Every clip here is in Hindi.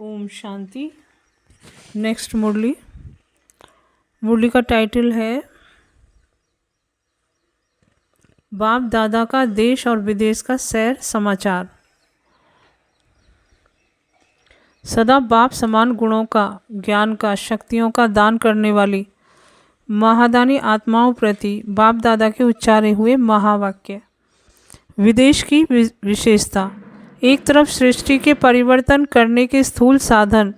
ओम शांति। नेक्स्ट मुरली। मुरली का टाइटल है बाप दादा का देश और विदेश का सैर समाचार। सदा बाप समान गुणों का, ज्ञान का, शक्तियों का दान करने वाली महादानी आत्माओं प्रति बाप दादा के उच्चारे हुए महावाक्य। विदेश की विशेषता। एक तरफ सृष्टि के परिवर्तन करने के स्थूल साधन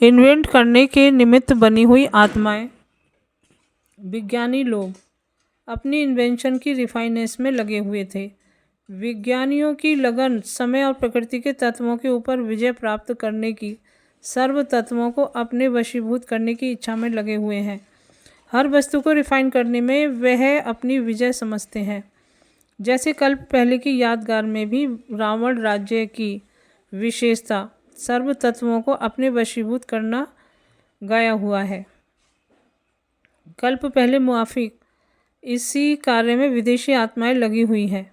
इन्वेंट करने के निमित्त बनी हुई आत्माएं, विज्ञानी लोग अपनी इन्वेंशन की रिफाइनेस में लगे हुए थे। विज्ञानियों की लगन समय और प्रकृति के तत्वों के ऊपर विजय प्राप्त करने की, सर्व तत्वों को अपने वशीभूत करने की इच्छा में लगे हुए हैं। हर वस्तु को रिफाइन करने में वह अपनी विजय समझते हैं। जैसे कल्प पहले की यादगार में भी रावण राज्य की विशेषता सर्व तत्वों को अपने वशीभूत करना गाया हुआ है। कल्प पहले मुआफिक इसी कार्य में विदेशी आत्माएं लगी हुई हैं।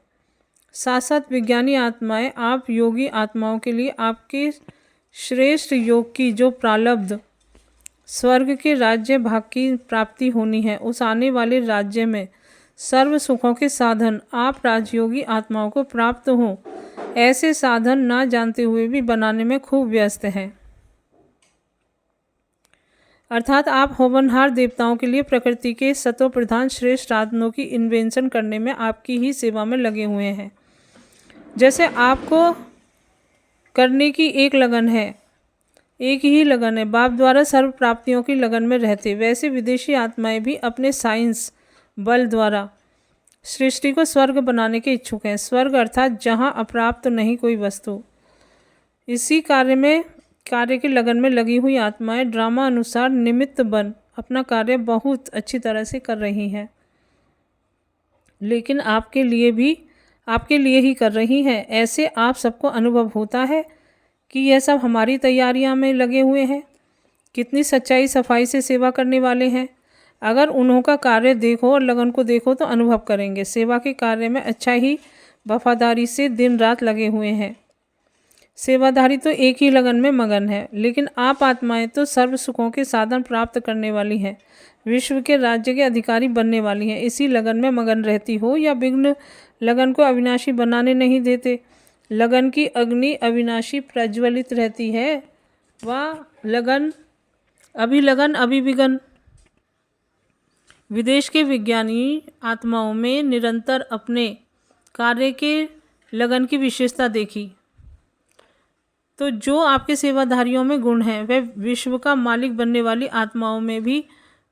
साथ साथ विज्ञानी आत्माएं आप योगी आत्माओं के लिए आपके श्रेष्ठ योग की जो प्रारब्ध स्वर्ग के राज्य भाग की प्राप्ति होनी है, उस आने वाले राज्य में सर्व सुखों के साधन आप राजयोगी आत्माओं को प्राप्त हों, ऐसे साधन ना जानते हुए भी बनाने में खूब व्यस्त हैं। अर्थात आप होवनहार देवताओं के लिए प्रकृति के सत्व प्रधान श्रेष्ठ आत्माओं की इन्वेंशन करने में आपकी ही सेवा में लगे हुए हैं। जैसे आपको करने की एक लगन है, एक ही लगन है, बाप द्वारा सर्व प्राप्तियों की लगन में रहते, वैसे विदेशी आत्माएं भी अपने साइंस बल द्वारा सृष्टि को स्वर्ग बनाने के इच्छुक हैं। स्वर्ग अर्थात जहाँ अप्राप्त नहीं कोई वस्तु। इसी कार्य के लगन में लगी हुई आत्माएं ड्रामा अनुसार निमित्त बन अपना कार्य बहुत अच्छी तरह से कर रही हैं, लेकिन आपके लिए ही कर रही हैं। ऐसे आप सबको अनुभव होता है कि यह सब हमारी तैयारियां में लगे हुए हैं। कितनी सच्चाई सफाई से सेवा करने वाले हैं। अगर उन्हों का कार्य देखो और लगन को देखो तो अनुभव करेंगे। सेवा के कार्य में अच्छा ही वफादारी से दिन रात लगे हुए हैं। सेवाधारी तो एक ही लगन में मगन है, लेकिन आप आत्माएं तो सर्व सुखों के साधन प्राप्त करने वाली हैं, विश्व के राज्य के अधिकारी बनने वाली हैं। इसी लगन में मगन रहती हो या विघ्न लगन को अविनाशी बनाने नहीं देते। लगन की अग्नि अविनाशी प्रज्वलित रहती है। वह लगन अभी विघन। विदेश के विज्ञानी आत्माओं में निरंतर अपने कार्य के लगन की विशेषता देखी। तो जो आपके सेवाधारियों में गुण हैं, वह विश्व का मालिक बनने वाली आत्माओं में भी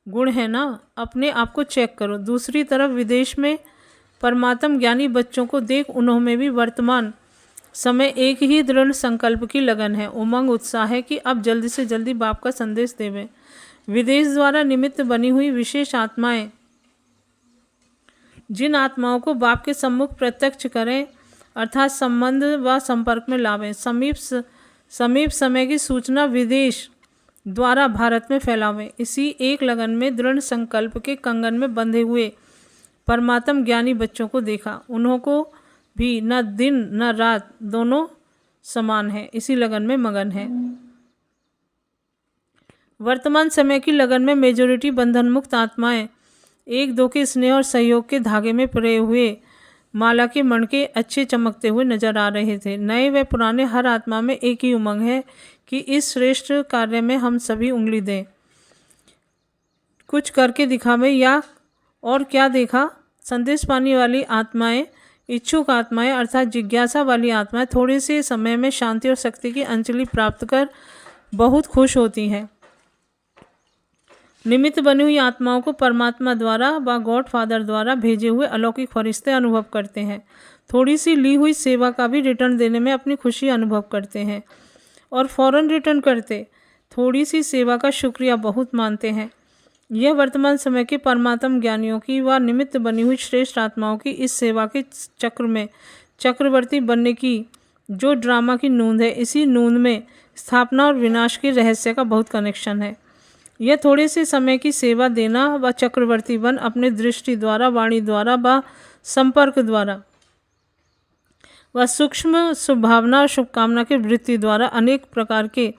गुण है ना। अपने आप को चेक करो। दूसरी तरफ विदेश में परमात्म ज्ञानी बच्चों को देख उन्होंने भी वर्तमान समय एक ही दृढ़ संकल्प की लगन है, उमंग उत्साह है कि अब जल्दी से जल्दी बाप का संदेश देवें। विदेश द्वारा निमित्त बनी हुई विशेष आत्माएं जिन आत्माओं को बाप के सम्मुख प्रत्यक्ष करें, अर्थात संबंध व संपर्क में लावें, समीप समय की सूचना विदेश द्वारा भारत में फैलावें। इसी एक लगन में दृढ़ संकल्प के कंगन में बंधे हुए परमात्म ज्ञानी बच्चों को देखा। उन्हों को भी न दिन न रात दोनों समान है, इसी लगन में मगन है। वर्तमान समय की लगन में मेजॉरिटी बंधन मुक्त आत्माएं एक दो के स्नेह और सहयोग के धागे में पिरोए हुए माला के मणके अच्छे चमकते हुए नजर आ रहे थे। नए व पुराने हर आत्मा में एक ही उमंग है कि इस श्रेष्ठ कार्य में हम सभी उंगली दें। कुछ करके दिखावे या और क्या देखा। संदेश पाने वाली आत्माएं, इच्छुक आत्माएं अर्थात जिज्ञासा वाली आत्माएं थोड़े से समय में शांति और शक्ति की अंजलि प्राप्त कर बहुत खुश होती हैं। निमित्त बनी हुई आत्माओं को परमात्मा द्वारा व गॉड फादर द्वारा भेजे हुए अलौकिक फरिश्ते अनुभव करते हैं। थोड़ी सी ली हुई सेवा का भी रिटर्न देने में अपनी खुशी अनुभव करते हैं और फौरन रिटर्न करते थोड़ी सी सेवा का शुक्रिया बहुत मानते हैं। यह वर्तमान समय के परमात्म ज्ञानियों की व निमित्त बनी हुई श्रेष्ठ आत्माओं की इस सेवा के चक्र में चक्रवर्ती बनने की जो ड्रामा की नूंद है, इसी नूंद में स्थापना और विनाश के रहस्य का बहुत कनेक्शन है। यह थोड़े से समय की सेवा देना व चक्रवर्ती बन अपने दृष्टि द्वारा, वाणी द्वारा व संपर्क द्वारा वह सूक्ष्म शुभभावना और शुभकामना के वृत्ति द्वारा अनेक प्रकार के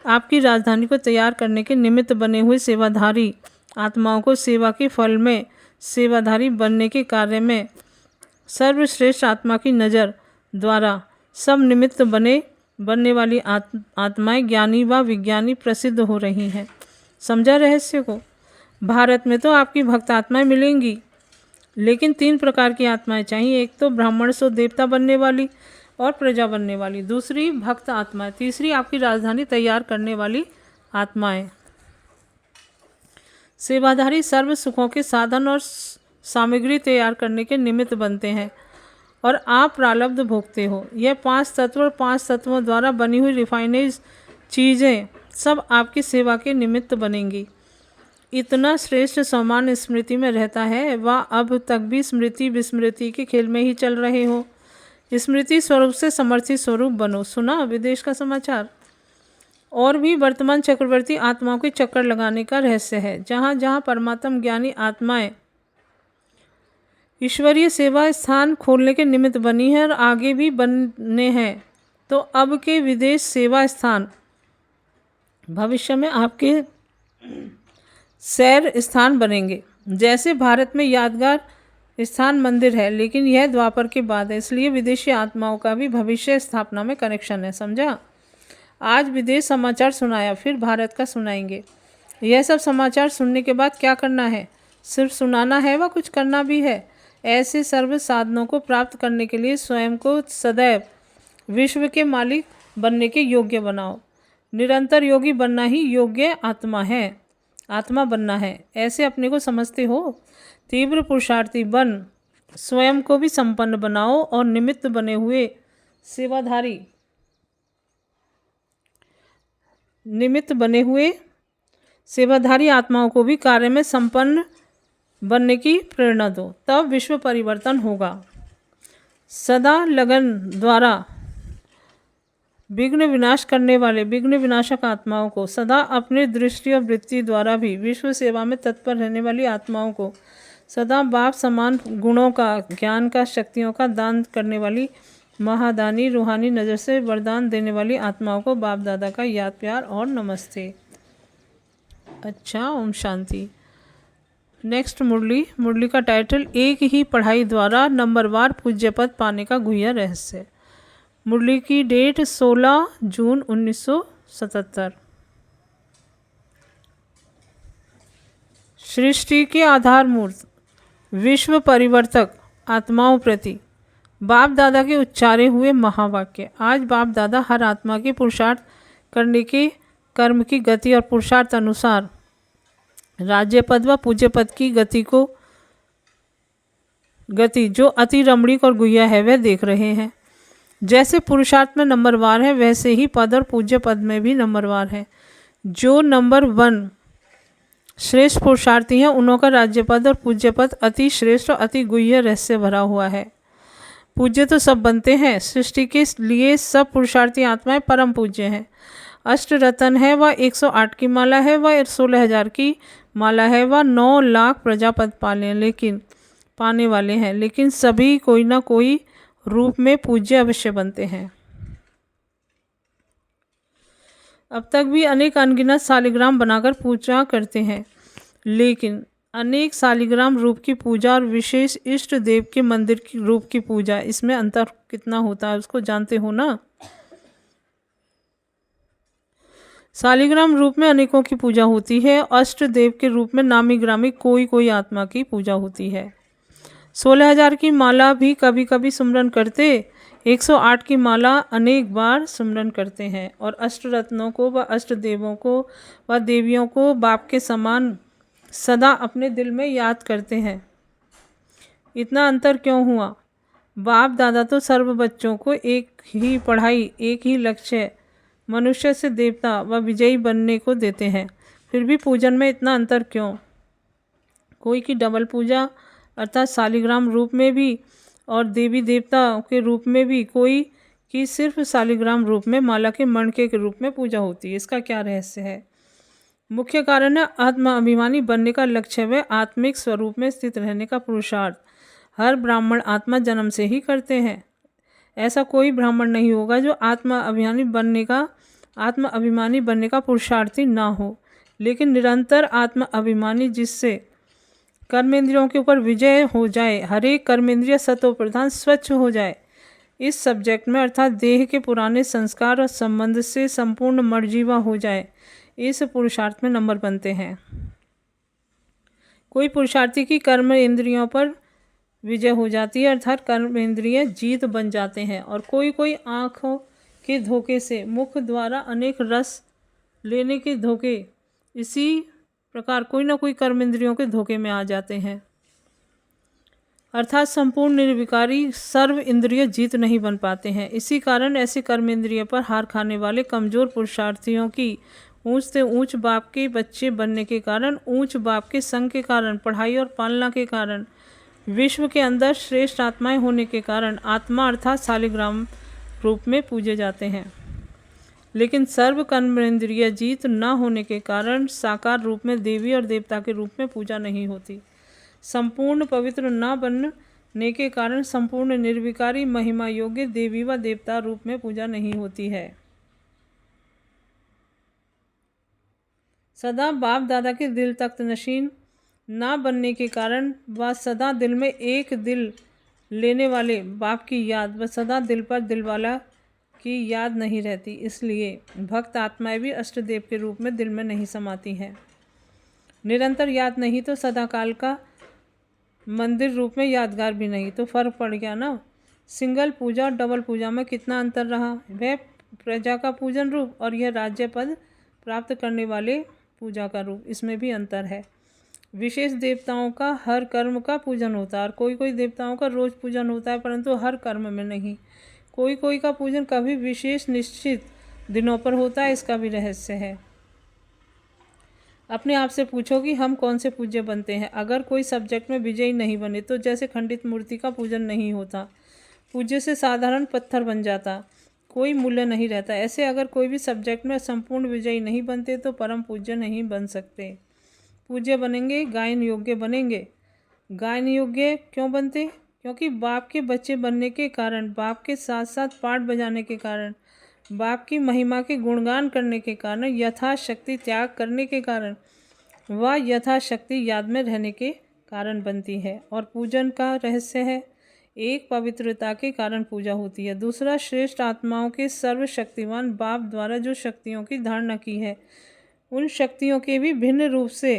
आपकी राजधानी को तैयार करने के निमित्त बने हुए सेवाधारी आत्माओं को सेवा के फल में सेवाधारी बनने के कार्य में सर्वश्रेष्ठ आत्मा की नज़र द्वारा सब निमित्त बनने वाली आत्माएं ज्ञानी व विज्ञानी प्रसिद्ध हो रही हैं। समझा रहस्य को? भारत में तो आपकी भक्त आत्माएं मिलेंगी, लेकिन 3 प्रकार की आत्माएं चाहिए। एक तो ब्राह्मण सो देवता बनने वाली और प्रजा बनने वाली, दूसरी भक्त आत्माएं, तीसरी आपकी राजधानी तैयार करने वाली आत्माएं। सेवाधारी सर्व सुखों के साधन और सामग्री तैयार करने के निमित्त बनते हैं और आप प्रारब्ध भोगते हो। यह 5 तत्व और 5 तत्वों द्वारा बनी हुई रिफाइनेज चीज़ें सब आपकी सेवा के निमित्त बनेंगी। इतना श्रेष्ठ सम्मान स्मृति में रहता है, वह अब तक भी स्मृति विस्मृति के खेल में ही चल रहे हो। स्मृति स्वरूप से समर्थित स्वरूप बनो। सुना विदेश का समाचार? और भी वर्तमान चक्रवर्ती आत्माओं के चक्कर लगाने का रहस्य है। जहाँ जहाँ परमात्म ज्ञानी आत्माएं ईश्वरीय सेवा स्थान खोलने के निमित्त बनी है और आगे भी बनने हैं, तो अब के विदेश सेवा स्थान भविष्य में आपके सैर स्थान बनेंगे। जैसे भारत में यादगार स्थान मंदिर है, लेकिन यह द्वापर के बाद है, इसलिए विदेशी आत्माओं का भी भविष्य स्थापना में कनेक्शन है। समझा? आज विदेश समाचार सुनाया, फिर भारत का सुनाएंगे। यह सब समाचार सुनने के बाद क्या करना है? सिर्फ सुनाना है व कुछ करना भी है। ऐसे सर्व साधनों को प्राप्त करने के लिए स्वयं को सदैव विश्व के मालिक बनने के योग्य बनाओ। निरंतर योगी बनना ही योग्य आत्मा बनना है। ऐसे अपने को समझते हो? तीव्र पुरुषार्थी बन स्वयं को भी संपन्न बनाओ और निमित्त बने हुए सेवाधारी आत्माओं को भी कार्य में संपन्न बनने की प्रेरणा दो, तब विश्व परिवर्तन होगा। सदा लगन द्वारा विघ्न विनाश करने वाले विघ्न विनाशक आत्माओं को, सदा अपने दृष्टि और वृत्ति द्वारा भी विश्व सेवा में तत्पर रहने वाली आत्माओं को, सदा बाप समान गुणों का, ज्ञान का, शक्तियों का दान करने वाली महादानी रूहानी नज़र से वरदान देने वाली आत्माओं को बाप दादा का याद प्यार और नमस्ते। अच्छा, ओम शांति। नेक्स्ट मुरली का टाइटल एक ही पढ़ाई द्वारा नंबरवार पूज्य पद पाने का गुह्य रहस्य। मुरली की डेट 16 जून 1977। सृष्टि के आधार मूर्त विश्व परिवर्तक आत्माओं प्रति बाप दादा के उच्चारे हुए महावाक्य। आज बाप दादा हर आत्मा के पुरुषार्थ करने के कर्म की गति और पुरुषार्थ अनुसार राज्य पद व पूज्य पद की गति जो अति रमणीक और गुह्य है वह देख रहे हैं। जैसे पुरुषार्थ में नंबरवार है, वैसे ही पद और पूज्य पद में भी नंबरवार है। जो नंबर 1 श्रेष्ठ पुरुषार्थी हैं, उन्हों का राज्य पद और पूज्य पद अति श्रेष्ठ और अति गुह्य रहस्य भरा हुआ है। पूज्य तो सब बनते हैं, सृष्टि के लिए सब पुरुषार्थी आत्माएं परम पूज्य हैं। अष्ट रतन है, वह 108 की माला है, वह 16,000 की माला है, वह 9 लाख प्रजापद पाने वाले हैं, लेकिन सभी कोई ना कोई रूप में पूज्य अवश्य बनते हैं। अब तक भी अनेक अनगिनत शालिग्राम बनाकर पूजा करते हैं, लेकिन अनेक शालिग्राम रूप की पूजा और विशेष इष्ट देव के मंदिर की रूप की पूजा, इसमें अंतर कितना होता है उसको जानते हो ना? शालिग्राम रूप में अनेकों की पूजा होती है, अष्ट देव के रूप में नामी ग्रामी कोई आत्मा की पूजा होती है। 16,000 की माला भी कभी कभी सुमरन करते, 108 की माला अनेक बार सुमरन करते हैं, और अष्ट रत्नों को व अष्ट देवों को व देवियों को बाप के समान सदा अपने दिल में याद करते हैं। इतना अंतर क्यों हुआ? बाप दादा तो सर्व बच्चों को एक ही पढ़ाई, एक ही लक्ष्य, मनुष्य से देवता व विजयी बनने को देते हैं, फिर भी पूजन में इतना अंतर क्यों? कोई की डबल पूजा अर्थात शालिग्राम रूप में भी और देवी देवता के रूप में भी, कोई की सिर्फ शालिग्राम रूप में माला के मणके के रूप में पूजा होती है। इसका क्या रहस्य है? मुख्य कारण है आत्मा अभिमानी बनने का लक्ष्य व आत्मिक स्वरूप में स्थित रहने का पुरुषार्थ हर ब्राह्मण आत्मा जन्म से ही करते हैं। ऐसा कोई ब्राह्मण नहीं होगा जो आत्म अभिमानी बनने का पुरुषार्थी ना हो, लेकिन निरंतर आत्म अभिमानी जिससे कर्मेंद्रियों के ऊपर विजय हो जाए, हर एक कर्मेंद्रिय सतो प्रधान स्वच्छ हो जाए, इस सब्जेक्ट में अर्थात देह के पुराने संस्कार और संबंध से संपूर्ण मर्जीवा हो जाए, इस पुरुषार्थ में नंबर बनते हैं। कोई पुरुषार्थी की कर्म इंद्रियों पर विजय हो जाती है, अर्थात कर्म इंद्रिय जीत बन जाते हैं, और कोई आँखों के धोखे से, मुख द्वारा अनेक रस लेने के धोखे, इसी प्रकार कोई ना कोई कर्म इंद्रियों के धोखे में आ जाते हैं, अर्थात संपूर्ण निर्विकारी सर्व इंद्रिय जीत नहीं बन पाते हैं। इसी कारण ऐसे कर्म इंद्रिय पर हार खाने वाले कमजोर पुरुषार्थियों की ऊंच से ऊंच बाप के बच्चे बनने के कारण, ऊंच बाप के संग के कारण, पढ़ाई और पालना के कारण, विश्व के अंदर श्रेष्ठ आत्माएं होने के कारण आत्मा अर्थात शालिग्राम रूप में पूजे जाते हैं, लेकिन सर्व कर्मेंद्रिय जीत न होने के कारण साकार रूप में देवी और देवता के रूप में पूजा नहीं होती। संपूर्ण पवित्र न बनने के कारण संपूर्ण निर्विकारी महिमा योग्य देवी व देवता रूप में पूजा नहीं होती है। सदा बाप दादा के दिल तख्त नशीन ना बनने के कारण व सदा दिल में एक दिल लेने वाले बाप की याद व सदा दिल पर दिलवाला की याद नहीं रहती, इसलिए भक्त आत्माएं भी अष्टदेव के रूप में दिल में नहीं समाती हैं। निरंतर याद नहीं तो सदा काल का मंदिर रूप में यादगार भी नहीं, तो फर्क पड़ गया ना। सिंगल पूजा और डबल पूजा में कितना अंतर रहा। वह प्रजा का पूजन रूप और यह राज्य पद प्राप्त करने वाले पूजा का रूप, इसमें भी अंतर है। विशेष देवताओं का हर कर्म का पूजन होता है और कोई देवताओं का रोज पूजन होता है, परंतु हर कर्म में नहीं। कोई का पूजन कभी विशेष निश्चित दिनों पर होता है, इसका भी रहस्य है। अपने आप से पूछो कि हम कौन से पूज्य बनते हैं। अगर कोई सब्जेक्ट में विजयी नहीं बने तो जैसे खंडित मूर्ति का पूजन नहीं होता, पूज्य से साधारण पत्थर बन जाता, कोई मूल्य नहीं रहता। ऐसे अगर कोई भी सब्जेक्ट में संपूर्ण विजयी नहीं बनते तो परम पूज्य नहीं बन सकते। पूज्य बनेंगे, गायन योग्य बनेंगे। गायन योग्य क्यों बनते? क्योंकि बाप के बच्चे बनने के कारण, बाप के साथ साथ पाठ बजाने के कारण, बाप की महिमा के गुणगान करने के कारण, यथाशक्ति त्याग करने के कारण व यथाशक्ति याद में रहने के कारण बनती है। और पूजन का रहस्य है, एक पवित्रता के कारण पूजा होती है, दूसरा श्रेष्ठ आत्माओं के सर्वशक्तिवान बाप द्वारा जो शक्तियों की धारणा की है, उन शक्तियों के भी भिन्न रूप से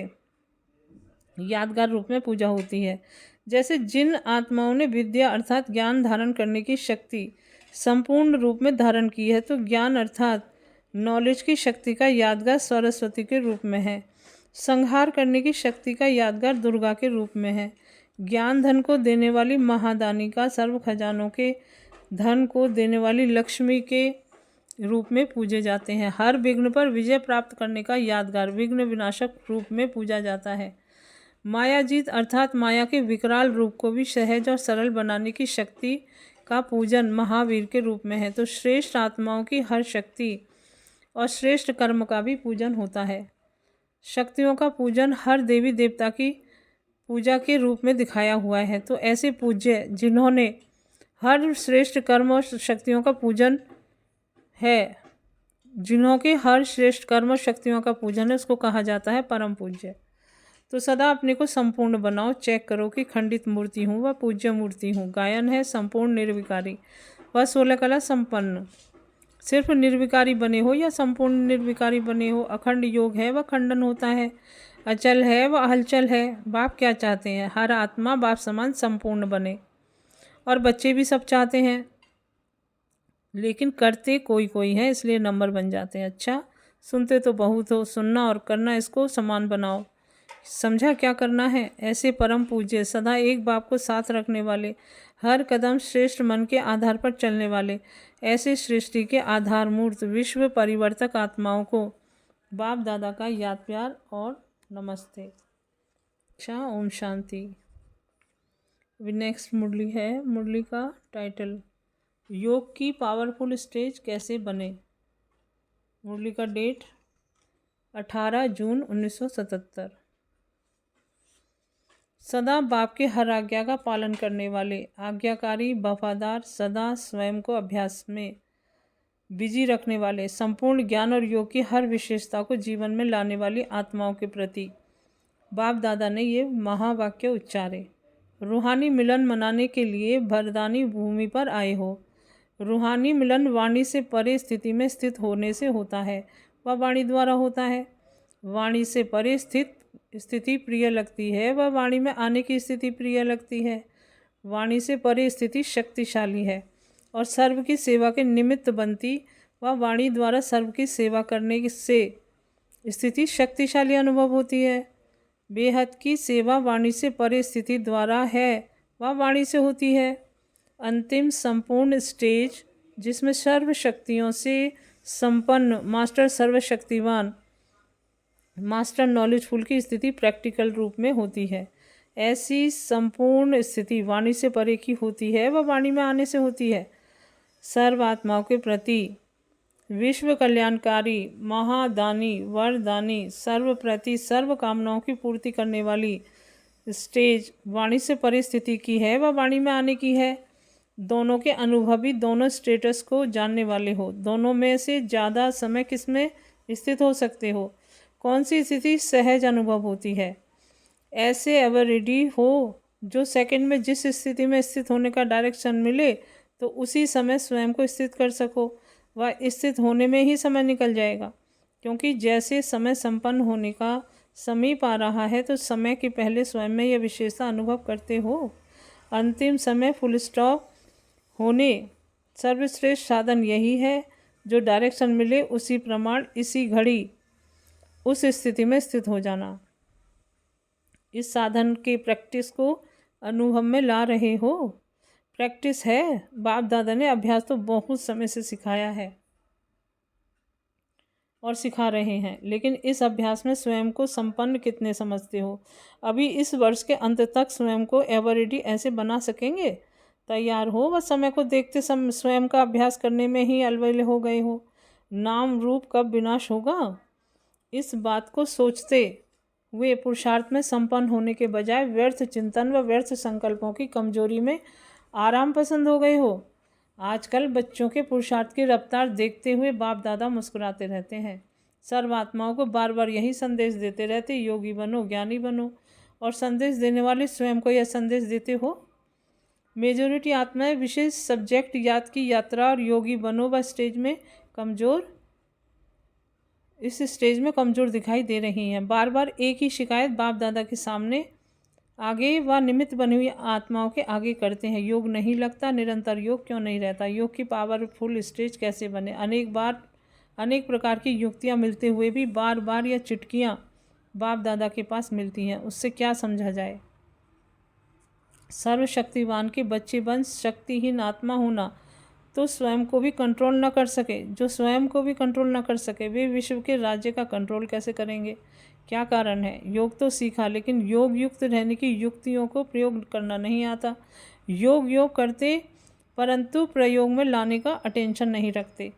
यादगार रूप में पूजा होती है। जैसे जिन आत्माओं ने विद्या अर्थात ज्ञान धारण करने की शक्ति संपूर्ण रूप में धारण की है, तो ज्ञान अर्थात नॉलेज की शक्ति का यादगार सरस्वती के रूप में है, संहार करने की शक्ति का यादगार दुर्गा के रूप में है, ज्ञान धन को देने वाली महादानी का सर्व खजानों के धन को देने वाली लक्ष्मी के रूप में पूजे जाते हैं। हर विघ्न पर विजय प्राप्त करने का यादगार विघ्न विनाशक रूप में पूजा जाता है। माया जीत अर्थात माया के विकराल रूप को भी सहज और सरल बनाने की शक्ति का पूजन महावीर के रूप में है। तो श्रेष्ठ आत्माओं की हर शक्ति और श्रेष्ठ कर्म का भी पूजन होता है। शक्तियों का पूजन हर देवी देवता की पूजा के रूप में दिखाया हुआ है। तो ऐसे पूज्य जिन्होंने हर श्रेष्ठ कर्म और शक्तियों का पूजन है, जिन्हों के हर श्रेष्ठ कर्म और शक्तियों का पूजन है, उसको कहा जाता है परम पूज्य। तो सदा अपने को संपूर्ण बनाओ, चेक करो कि खंडित मूर्ति हूँ व पूज्य मूर्ति हूँ। गायन है संपूर्ण निर्विकारी व 16 कला संपन्न। सिर्फ निर्विकारी बने हो या संपूर्ण निर्विकारी बने हो, अखंड योग है व खंडन होता है, अचल है व हलचल है। बाप क्या चाहते हैं? हर आत्मा बाप समान संपूर्ण बने, और बच्चे भी सब चाहते हैं, लेकिन करते कोई है, इसलिए नंबर बन जाते हैं। अच्छा, सुनते तो बहुत हो, सुनना और करना इसको समान बनाओ। समझा क्या करना है? ऐसे परम पूज्य सदा एक बाप को साथ रखने वाले, हर कदम श्रेष्ठ मन के आधार पर चलने वाले, ऐसे सृष्टि के आधार मूर्त विश्व परिवर्तक आत्माओं को बाप दादा का याद प्यार और नमस्ते। अच्छा, ओम शांति। नेक्स्ट मुरली है, मुरली का टाइटल योग की पावरफुल स्टेज कैसे बने। मुरली का डेट 18 जून 1977। सदा बाप के हर आज्ञा का पालन करने वाले, आज्ञाकारी, वफादार, सदा स्वयं को अभ्यास में बिजी रखने वाले, संपूर्ण ज्ञान और योग की हर विशेषता को जीवन में लाने वाली आत्माओं के प्रति बाप दादा ने ये महावाक्य उच्चारे। रूहानी मिलन मनाने के लिए वरदानी भूमि पर आए हो। रूहानी मिलन वाणी से परे स्थिति में स्थित होने से होता है, वह वाणी द्वारा होता है। वाणी से परे स्थित स्थिति प्रिय लगती है, वह वाणी में आने की स्थिति प्रिय लगती है। वाणी से परे स्थिति शक्तिशाली है और सर्व की सेवा के निमित्त बनती, वह वाणी द्वारा सर्व की सेवा करने से स्थिति शक्तिशाली अनुभव होती है। बेहद की सेवा वाणी से परे स्थिति द्वारा है, वह वाणी से होती है। अंतिम संपूर्ण स्टेज जिसमें सर्व शक्तियों से संपन्न मास्टर, सर्वशक्तिवान मास्टर, नॉलेजफुल की स्थिति प्रैक्टिकल रूप में होती है। ऐसी संपूर्ण स्थिति वाणी से परे की होती है, वह वाणी में आने से होती है। सर्व आत्माओं के प्रति विश्व कल्याणकारी, महादानी, वरदानी, सर्व प्रति सर्व कामनाओं की पूर्ति करने वाली स्टेज वाणी से परे स्थिति की है, वह वाणी में आने की है। दोनों के अनुभवी, दोनों स्टेटस को जानने वाले हो। दोनों में से ज़्यादा समय किस में स्थित हो सकते हो? कौन सी स्थिति सहज अनुभव होती है? ऐसे एवर रेडी हो जो सेकंड में जिस स्थिति में स्थित होने का डायरेक्शन मिले तो उसी समय स्वयं को स्थित कर सको। वह स्थित होने में ही समय निकल जाएगा, क्योंकि जैसे समय संपन्न होने का समीप आ रहा है तो समय के पहले स्वयं में यह विशेषता अनुभव करते हो। अंतिम समय फुल स्टॉप होने सर्वश्रेष्ठ साधन यही है, जो डायरेक्शन मिले उसी प्रमाण इसी घड़ी उस स्थिति में स्थित हो जाना। इस साधन के प्रैक्टिस को अनुभव में ला रहे हो। प्रैक्टिस है, बाप दादा ने अभ्यास तो बहुत समय से सिखाया है और सिखा रहे हैं, लेकिन इस अभ्यास में स्वयं को संपन्न कितने समझते हो? अभी इस वर्ष के अंत तक स्वयं को एवर रेडी ऐसे बना सकेंगे? तैयार हो? बस समय को देखते समय स्वयं का अभ्यास करने में ही अलवले हो गए हो। नाम रूप कब विनाश होगा, इस बात को सोचते हुए पुरुषार्थ में संपन्न होने के बजाय व्यर्थ चिंतन व व्यर्थ संकल्पों की कमजोरी में आराम पसंद हो गए हो। आजकल बच्चों के पुरुषार्थ की रफ्तार देखते हुए बाप दादा मुस्कुराते रहते हैं। सर्व आत्माओं को बार बार यही संदेश देते रहते, योगी बनो, ज्ञानी बनो, और संदेश देने वाले स्वयं को यह संदेश देते हो। मेजोरिटी आत्माएं विशेष सब्जेक्ट याद की यात्रा और योगी बनो व स्टेज में कमज़ोर, इस स्टेज में कमज़ोर दिखाई दे रही हैं। बार बार एक ही शिकायत बाप दादा के सामने आगे व निमित्त बनी हुई आत्माओं के आगे करते हैं। योग नहीं लगता, निरंतर योग क्यों नहीं रहता, योग की पावरफुल स्टेज कैसे बने। अनेक प्रकार की युक्तियाँ मिलते हुए भी बार बार यह चिटकियाँ बाप दादा के पास मिलती हैं। उससे क्या समझा जाए? सर्वशक्तिवान के बच्चे बन शक्तिहीन आत्मा होना तो स्वयं को भी कंट्रोल न कर सके। जो स्वयं को भी कंट्रोल न कर सके, वे विश्व के राज्य का कंट्रोल कैसे करेंगे? क्या कारण है? योग तो सीखा, लेकिन योग युक्त रहने की युक्तियों को प्रयोग करना नहीं आता। योग करते परंतु प्रयोग में लाने का अटेंशन नहीं रखते।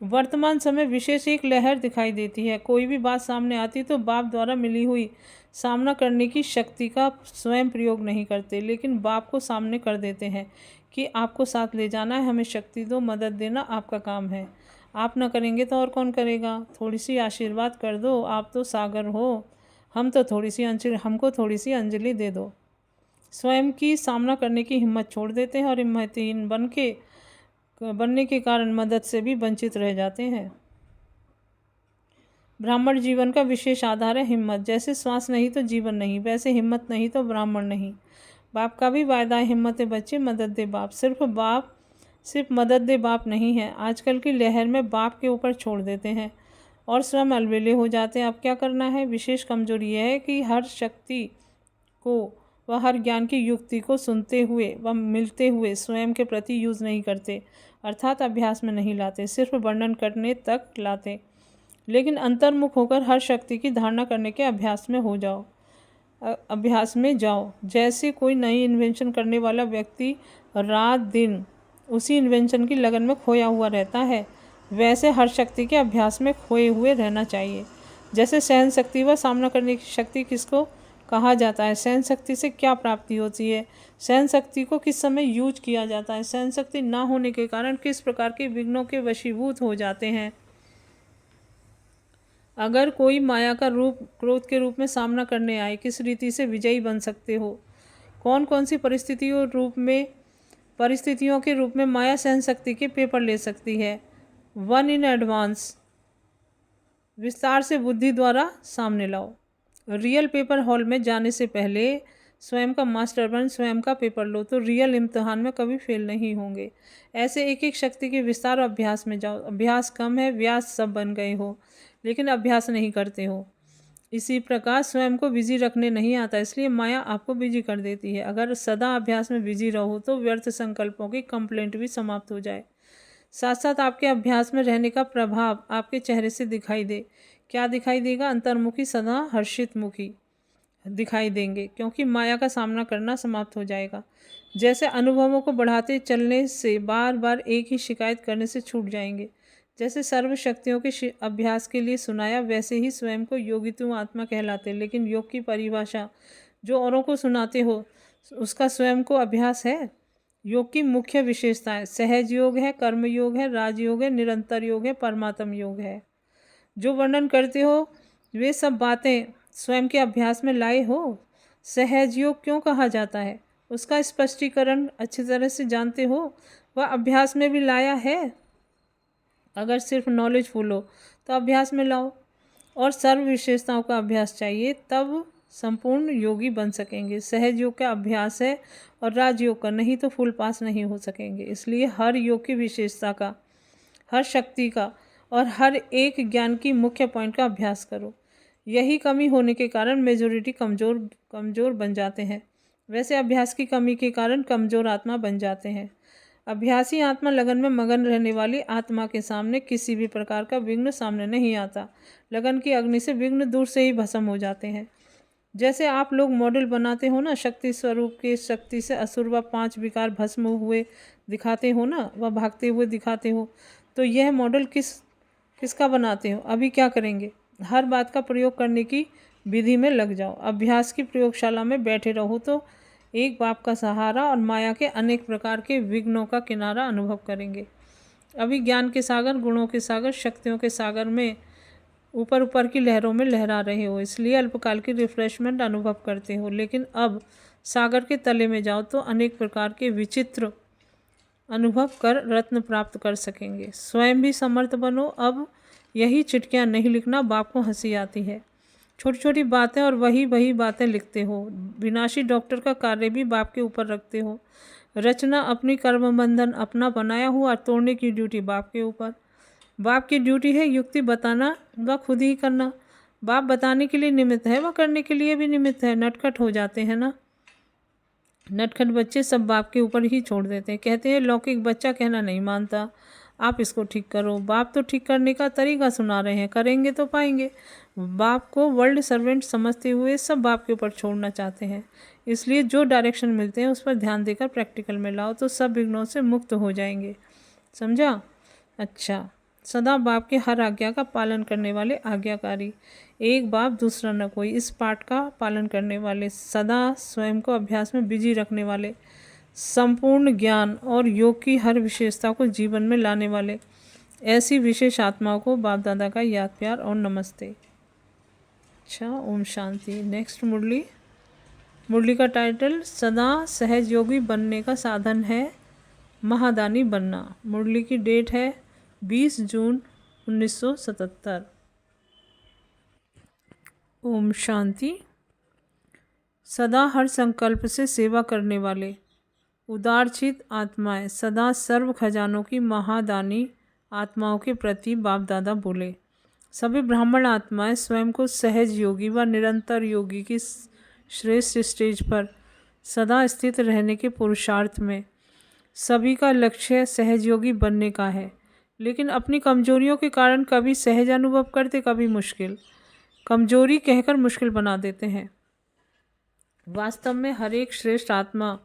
वर्तमान समय विशेष एक लहर दिखाई देती है। कोई भी बात सामने आती तो बाप द्वारा मिली हुई सामना करने की शक्ति का स्वयं प्रयोग नहीं करते, लेकिन बाप को सामने कर देते हैं कि आपको साथ ले जाना है, हमें शक्ति दो, मदद देना आपका काम है। आप ना करेंगे तो और कौन करेगा? थोड़ी सी आशीर्वाद कर दो, आप तो सागर हो, हमको थोड़ी सी अंजलि दे दो। स्वयं की सामना करने की हिम्मत छोड़ देते हैं और हिम्मतहीन बनने के कारण मदद से भी वंचित रह जाते हैं। ब्राह्मण जीवन का विशेष आधार है हिम्मत। जैसे श्वास नहीं तो जीवन नहीं, वैसे हिम्मत नहीं तो ब्राह्मण नहीं। बाप का भी वायदा है, हिम्मत बच्चे मदद दे बाप। सिर्फ मदद दे बाप नहीं है। आजकल की लहर में बाप के ऊपर छोड़ देते हैं और स्वयं अलबेले हो जाते हैं। अब क्या करना है? विशेष कमजोरी यह है कि हर शक्ति को व हर ज्ञान की युक्ति को सुनते हुए व मिलते हुए स्वयं के प्रति यूज़ नहीं करते, अर्थात अभ्यास में नहीं लाते, सिर्फ वर्णन करने तक लाते। लेकिन अंतर्मुख होकर हर शक्ति की धारणा करने के अभ्यास में जाओ। जैसे कोई नई इन्वेंशन करने वाला व्यक्ति रात दिन उसी इन्वेंशन की लगन में खोया हुआ रहता है, वैसे हर शक्ति के अभ्यास में खोए हुए रहना चाहिए। जैसे सहन शक्ति व सामना करने की शक्ति किसको कहा जाता है? सहन शक्ति से क्या प्राप्ति होती है? सहन शक्ति को किस समय यूज किया जाता है? सहन शक्ति ना होने के कारण किस प्रकार के विघ्नों के वशीभूत हो जाते हैं? अगर कोई माया का रूप क्रोध के रूप में सामना करने आए, किस रीति से विजयी बन सकते हो? कौन कौन सी परिस्थितियों के रूप में माया सहन शक्ति के पेपर ले सकती है? 1 इन एडवांस, विस्तार से बुद्धि द्वारा सामने लाओ। रियल पेपर हॉल में जाने से पहले स्वयं का मास्टर बन स्वयं का पेपर लो, तो रियल इम्तिहान में कभी फेल नहीं होंगे। ऐसे एक एक शक्ति के विस्तार और अभ्यास में जाओ। अभ्यास कम है, व्यास सब बन गए हो, लेकिन अभ्यास नहीं करते हो। इसी प्रकार स्वयं को बिजी रखने नहीं आता, इसलिए माया आपको बिजी कर देती है। अगर सदा अभ्यास में बिजी रहो तो व्यर्थ संकल्पों की कंप्लेंट भी समाप्त हो जाए। साथ साथ आपके अभ्यास में रहने का प्रभाव आपके चेहरे से दिखाई दे। क्या दिखाई देगा? अंतर्मुखी, सदा हर्षित मुखी दिखाई देंगे, क्योंकि माया का सामना करना समाप्त हो जाएगा। जैसे अनुभवों को बढ़ाते चलने से बार बार एक ही शिकायत करने से छूट जाएंगे। जैसे सर्व शक्तियों के अभ्यास के लिए सुनाया, वैसे ही स्वयं को योगी तुम आत्मा कहलाते। लेकिन योग की परिभाषा जो औरों को सुनाते हो उसका स्वयं को अभ्यास है। योग की मुख्य विशेषताएं सहज योग है, कर्म योग है, राजयोग है, निरंतर योग है, परमात्म योग है। जो वर्णन करते हो वे सब बातें स्वयं के अभ्यास में लाए हो। सहज योग क्यों कहा जाता है, उसका स्पष्टीकरण अच्छी तरह से जानते हो। वह अभ्यास में भी लाया है। अगर सिर्फ नॉलेजफुल हो तो अभ्यास में लाओ, और सर्व विशेषताओं का अभ्यास चाहिए, तब संपूर्ण योगी बन सकेंगे। सहज योग का अभ्यास है और राजयोग का, नहीं तो फुल पास नहीं हो सकेंगे। इसलिए हर योग की विशेषता का, हर शक्ति का और हर एक ज्ञान की मुख्य पॉइंट का अभ्यास करो। यही कमी होने के कारण मेजोरिटी कमज़ोर बन जाते हैं। वैसे अभ्यास की कमी के कारण कमज़ोर आत्मा बन जाते हैं। अभ्यासी आत्मा लगन में मगन रहने वाली आत्मा के सामने किसी भी प्रकार का विघ्न सामने नहीं आता। लगन की अग्नि से विघ्न दूर से ही भस्म हो जाते हैं। जैसे आप लोग मॉडल बनाते हो ना, शक्ति स्वरूप के शक्ति से असुर व 5 विकार भस्म हुए दिखाते हो ना, व भागते हुए दिखाते हो, तो यह मॉडल किसका बनाते हो? अभी क्या करेंगे? हर बात का प्रयोग करने की विधि में लग जाओ। अभ्यास की प्रयोगशाला में बैठे रहो तो एक बाप का सहारा और माया के अनेक प्रकार के विघ्नों का किनारा अनुभव करेंगे। अभी ज्ञान के सागर, गुणों के सागर, शक्तियों के सागर में ऊपर ऊपर की लहरों में लहरा रहे हो, इसलिए अल्पकाल की रिफ्रेशमेंट अनुभव करते हो। लेकिन अब सागर के तले में जाओ तो अनेक प्रकार के विचित्र अनुभव कर रत्न प्राप्त कर सकेंगे। स्वयं भी समर्थ बनो। अब यही चिट्ठियाँ नहीं लिखना, बाप को हंसी आती है। छोटी छोटी बातें और वही बातें लिखते हो। विनाशी डॉक्टर का कार्य भी बाप के ऊपर रखते हो। रचना अपनी कर्म बंधन अपना बनाया हुआ, तोड़ने की ड्यूटी बाप के ऊपर। बाप की ड्यूटी है युक्ति बताना व खुद ही करना। बाप बताने के लिए निमित्त है, वह करने के लिए भी निमित्त है। नटखट हो जाते हैं ना, नटखट बच्चे सब बाप के ऊपर ही छोड़ देते हैं। कहते हैं लौकिक बच्चा कहना नहीं मानता, आप इसको ठीक करो। बाप तो ठीक करने का तरीका सुना रहे हैं, करेंगे तो पाएंगे। बाप को वर्ल्ड सर्वेंट समझते हुए सब बाप के ऊपर छोड़ना चाहते हैं। इसलिए जो डायरेक्शन मिलते हैं उस पर ध्यान देकर प्रैक्टिकल में लाओ तो सब विघ्नों से मुक्त हो जाएंगे। समझा? अच्छा, सदा बाप के हर आज्ञा का पालन करने वाले आज्ञाकारी, एक बाप दूसरा न कोई, इस पाठ का पालन करने वाले, सदा स्वयं को अभ्यास में बिजी रखने वाले, संपूर्ण ज्ञान और योग की हर विशेषता को जीवन में लाने वाले, ऐसी विशेष आत्माओं को बाप दादा का याद प्यार और नमस्ते। अच्छा, ओम शांति। नेक्स्ट मुरली का टाइटल सदा सहज योगी बनने का साधन है महादानी बनना। मुरली की डेट है 20 जून 1977। ओम शांति। सदा हर संकल्प से सेवा करने वाले उदारचित आत्माएं, सदा सर्व खजानों की महादानी आत्माओं के प्रति बाप दादा बोले। सभी ब्राह्मण आत्माएं स्वयं को सहज योगी व निरंतर योगी की श्रेष्ठ स्टेज पर सदा स्थित रहने के पुरुषार्थ में सभी का लक्ष्य सहज योगी बनने का है। लेकिन अपनी कमजोरियों के कारण कभी सहज अनुभव करते, कभी मुश्किल। कमजोरी कहकर मुश्किल बना देते हैं। वास्तव में हर एक श्रेष्ठ आत्मा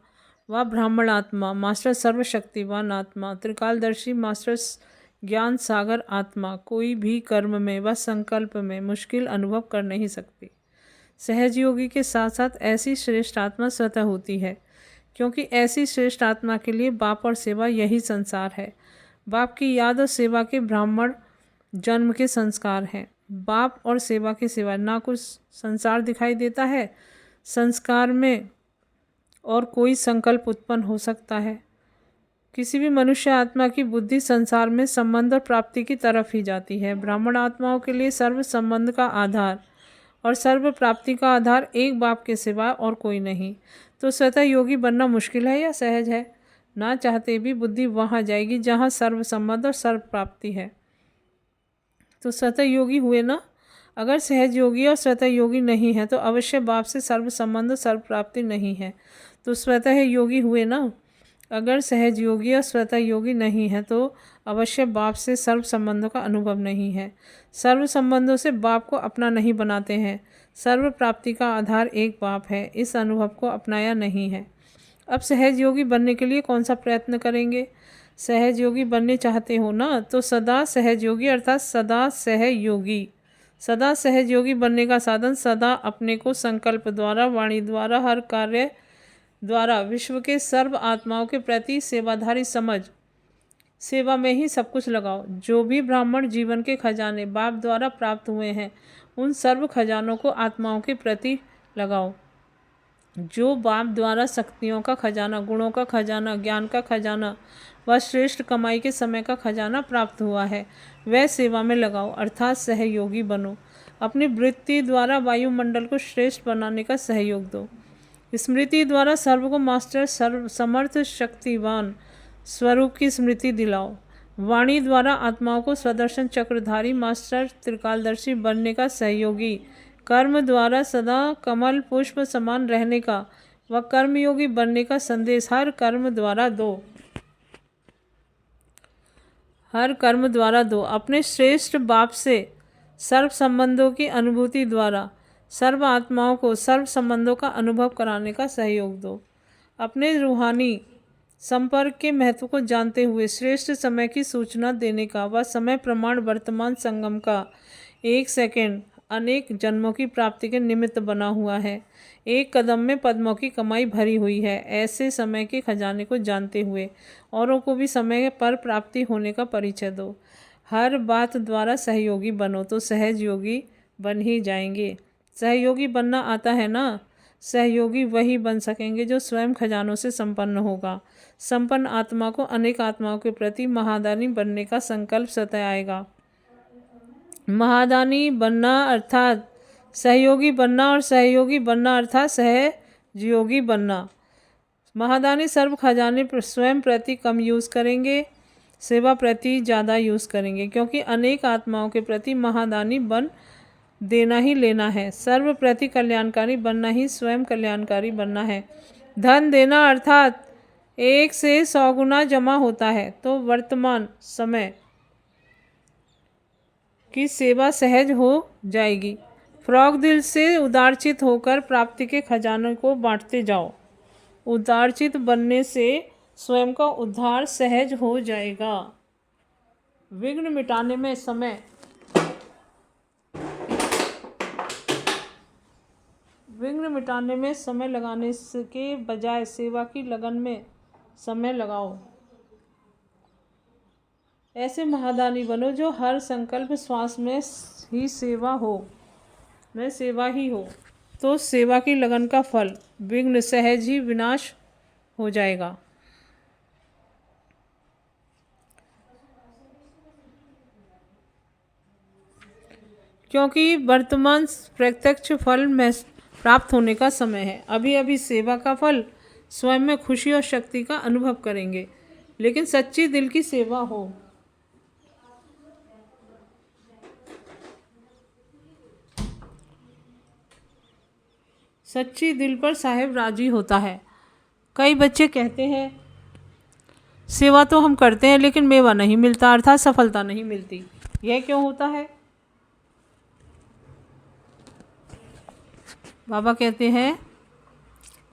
व ब्राह्मण आत्मा, मास्टर सर्वशक्तिवान आत्मा, त्रिकालदर्शी मास्टर ज्ञान सागर आत्मा कोई भी कर्म में व संकल्प में मुश्किल अनुभव कर नहीं सकती। सहज योगी के साथ साथ ऐसी श्रेष्ठ आत्मा स्वतः होती है, क्योंकि ऐसी श्रेष्ठ आत्मा के लिए बाप और सेवा यही संसार है। बाप की याद और सेवा के ब्राह्मण जन्म के संस्कार हैं। बाप और सेवा के सिवा ना कुछ संसार दिखाई देता है, संस्कार में और कोई संकल्प उत्पन्न हो सकता है। किसी भी मनुष्य आत्मा की बुद्धि संसार में संबंध और प्राप्ति की तरफ ही जाती है। ब्राह्मण आत्माओं के लिए सर्व संबंध का आधार और सर्व प्राप्ति का आधार एक बाप के सिवा और कोई नहीं। तो स्वतः योगी बनना मुश्किल है या सहज है? ना चाहते भी बुद्धि वहाँ जाएगी जहाँ सर्व संबंध और सर्व प्राप्ति है। तो स्वतः योगी हुए ना। अगर सहज योगी और स्वतः योगी नहीं है तो अवश्य बाप से सर्व संबंध और सर्व प्राप्ति नहीं है। तो स्वतः योगी हुए ना। अगर सहज योगी और स्वतः योगी नहीं है तो अवश्य बाप से सर्व संबंधों का अनुभव नहीं है। सर्व संबंधों से बाप को अपना नहीं बनाते हैं। सर्व प्राप्ति का आधार एक बाप है, इस अनुभव को अपनाया नहीं है। अब सहज योगी बनने के लिए कौन सा प्रयत्न करेंगे? सहज योगी बनने चाहते हो ना, तो सदा सहज योगी अर्थात सदा सहयोगी। सदा सहज योगी बनने का साधन सदा अपने को संकल्प द्वारा, वाणी द्वारा, हर कार्य द्वारा विश्व के सर्व आत्माओं के प्रति सेवाधारी समझ, सेवा में ही सब कुछ लगाओ। जो भी ब्राह्मण जीवन के खजाने बाप द्वारा प्राप्त हुए हैं, उन सर्व खजानों को आत्माओं के प्रति लगाओ। जो बाप द्वारा शक्तियों का खजाना, गुणों का खजाना, ज्ञान का खजाना व श्रेष्ठ कमाई के समय का खजाना प्राप्त हुआ है, वह सेवा में लगाओ अर्थात सहयोगी बनो। अपनी वृत्ति द्वारा वायुमंडल को श्रेष्ठ बनाने का सहयोग दो। स्मृति द्वारा सर्व को मास्टर, सर्व समर्थ, शक्तिवान स्वरूप की स्मृति दिलाओ। वाणी द्वारा आत्माओं को स्वदर्शन चक्रधारी, मास्टर, त्रिकालदर्शी बनने का सहयोगी। कर्म द्वारा सदा कमल पुष्प समान रहने का व कर्मयोगी बनने का संदेश हर कर्म द्वारा दो। हर कर्म द्वारा दो। अपने श्रेष्ठ बाप से सर्व संबंधों की अनुभूति द्वारा सर्व आत्माओं को सर्व संबंधों का अनुभव कराने का सहयोग दो। अपने रूहानी संपर्क के महत्व को जानते हुए श्रेष्ठ समय की सूचना देने का व समय प्रमाण वर्तमान संगम का एक सेकंड अनेक जन्मों की प्राप्ति के निमित्त बना हुआ है। एक कदम में पद्मों की कमाई भरी हुई है। ऐसे समय के खजाने को जानते हुए औरों को भी समय पर प्राप्ति होने का परिचय दो। हर बात द्वारा सहयोगी बनो तो सहज योगी बन ही जाएंगे। सहयोगी बनना आता है ना। सहयोगी वही बन सकेंगे जो स्वयं खजानों से संपन्न होगा। संपन्न आत्मा को अनेक आत्माओं के प्रति महादानी बनने का संकल्प स्वतः आएगा। महादानी बनना अर्थात सहयोगी बनना और सहयोगी बनना अर्थात सहयोगी बनना। महादानी सर्व खजाने स्वयं प्रति कम यूज़ करेंगे, सेवा प्रति ज़्यादा यूज़ करेंगे, क्योंकि अनेक आत्माओं के प्रति महादानी बन देना ही लेना है। सर्व प्रति कल्याणकारी बनना ही स्वयं कल्याणकारी बनना है। धन देना अर्थात 1 से 100 गुना जमा होता है तो वर्तमान समय की सेवा सहज हो जाएगी। फ्रॉक दिल से उदारचित होकर प्राप्ति के खजानों को बांटते जाओ। उदारचित बनने से स्वयं का उद्धार सहज हो जाएगा। विघ्न मिटाने में समय लगाने के बजाय सेवा की लगन में समय लगाओ। ऐसे महादानी बनो जो हर संकल्प श्वास में ही सेवा ही हो तो सेवा की लगन का फल विघ्न सहज ही विनाश हो जाएगा। क्योंकि वर्तमान प्रत्यक्ष फल में प्राप्त होने का समय है। अभी अभी सेवा का फल स्वयं में खुशी और शक्ति का अनुभव करेंगे, लेकिन सच्ची दिल की सेवा हो। सच्ची दिल पर साहेब राजी होता है। कई बच्चे कहते हैं सेवा तो हम करते हैं लेकिन मेवा नहीं मिलता अर्थात सफलता नहीं मिलती। यह क्यों होता है? बाबा कहते हैं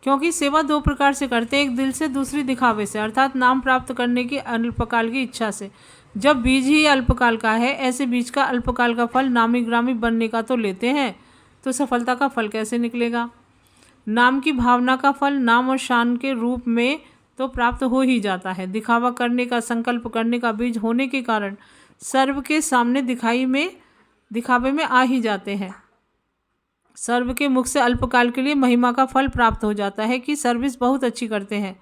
क्योंकि सेवा 2 प्रकार से करते हैं, एक दिल से, दूसरी दिखावे से अर्थात नाम प्राप्त करने की अल्पकाल की इच्छा से। जब बीज ही अल्पकाल का है, ऐसे बीज का अल्पकाल का फल नामी ग्रामी बनने का तो लेते हैं, तो सफलता का फल कैसे निकलेगा। नाम की भावना का फल नाम और शान के रूप में तो प्राप्त हो ही जाता है। दिखावा करने का, संकल्प करने का बीज होने के कारण सर्व के सामने दिखावे में आ ही जाते हैं। सर्व के मुख से अल्पकाल के लिए महिमा का फल प्राप्त हो जाता है कि सर्विस बहुत अच्छी करते हैं।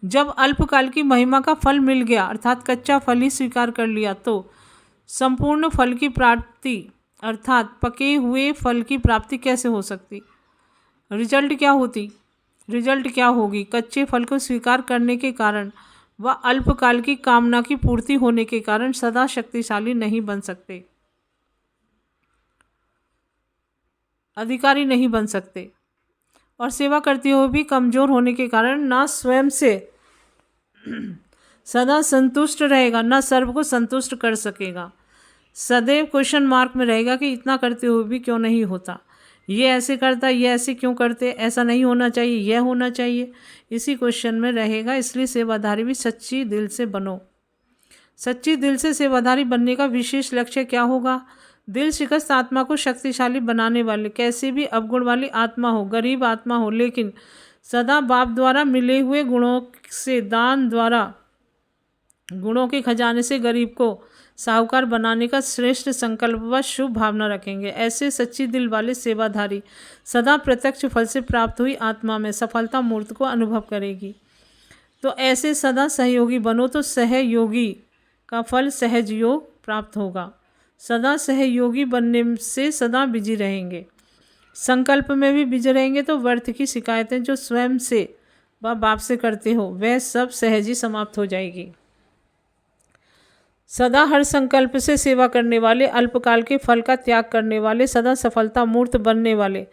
जब अल्पकाल की महिमा का फल मिल गया अर्थात कच्चा फल ही स्वीकार कर लिया तो संपूर्ण फल की प्राप्ति अर्थात पके हुए फल की प्राप्ति कैसे हो सकती। रिजल्ट क्या होगी। कच्चे फल को स्वीकार करने के कारण व अल्पकाल की कामना की पूर्ति होने के कारण सदा शक्तिशाली नहीं बन सकते, अधिकारी नहीं बन सकते और सेवा करते हुए भी कमजोर होने के कारण ना स्वयं से सदा संतुष्ट रहेगा, ना सर्व को संतुष्ट कर सकेगा। सदैव क्वेश्चन मार्क में रहेगा कि इतना करते हुए भी क्यों नहीं होता, ये ऐसे करता, ये ऐसे क्यों करते, ऐसा नहीं होना चाहिए, यह होना चाहिए, इसी क्वेश्चन में रहेगा। इसलिए सेवाधारी भी सच्ची दिल से बनो। सच्ची दिल से सेवाधारी बनने का विशेष लक्ष्य क्या होगा। दिल शिकस्त आत्मा को शक्तिशाली बनाने वाले, कैसे भी अवगुण वाली आत्मा हो, गरीब आत्मा हो, लेकिन सदा बाप द्वारा मिले हुए गुणों से, दान द्वारा गुणों के खजाने से गरीब को साहूकार बनाने का श्रेष्ठ संकल्प व शुभ भावना रखेंगे। ऐसे सच्ची दिल वाले सेवाधारी सदा प्रत्यक्ष फल से प्राप्त हुई आत्मा में सफलता मूर्त को अनुभव करेगी। तो ऐसे सदा सहयोगी बनो तो सहयोगी का फल सहज योग प्राप्त होगा। सदा सहयोगी बनने से सदा बिजी रहेंगे, संकल्प में भी बिजी रहेंगे तो व्यर्थ की शिकायतें जो स्वयं से व बाप से करते हो वह सब सहज ही समाप्त हो जाएगी। सदा हर संकल्प से सेवा करने वाले, अल्पकाल के फल का त्याग करने वाले, सदा सफलता मूर्त बनने वाले,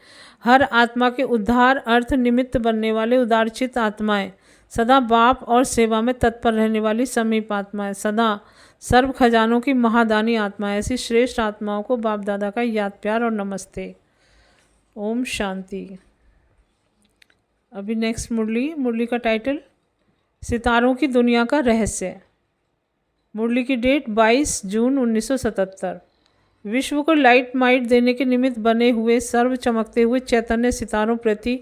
हर आत्मा के उद्धार अर्थ निमित्त बनने वाले उदारचित आत्माएं, सदा बाप और सेवा में तत्पर रहने वाली समीप आत्माएं, सदा सर्व खजानों की महादानी आत्माएं, ऐसी श्रेष्ठ आत्माओं को बाप दादा का याद प्यार और नमस्ते। ओम शांति। अभी नेक्स्ट मुरली का टाइटल सितारों की दुनिया का रहस्य। मुरली की डेट 22 जून 1977। विश्व को लाइट माइट देने के निमित्त बने हुए सर्व चमकते हुए चैतन्य सितारों प्रति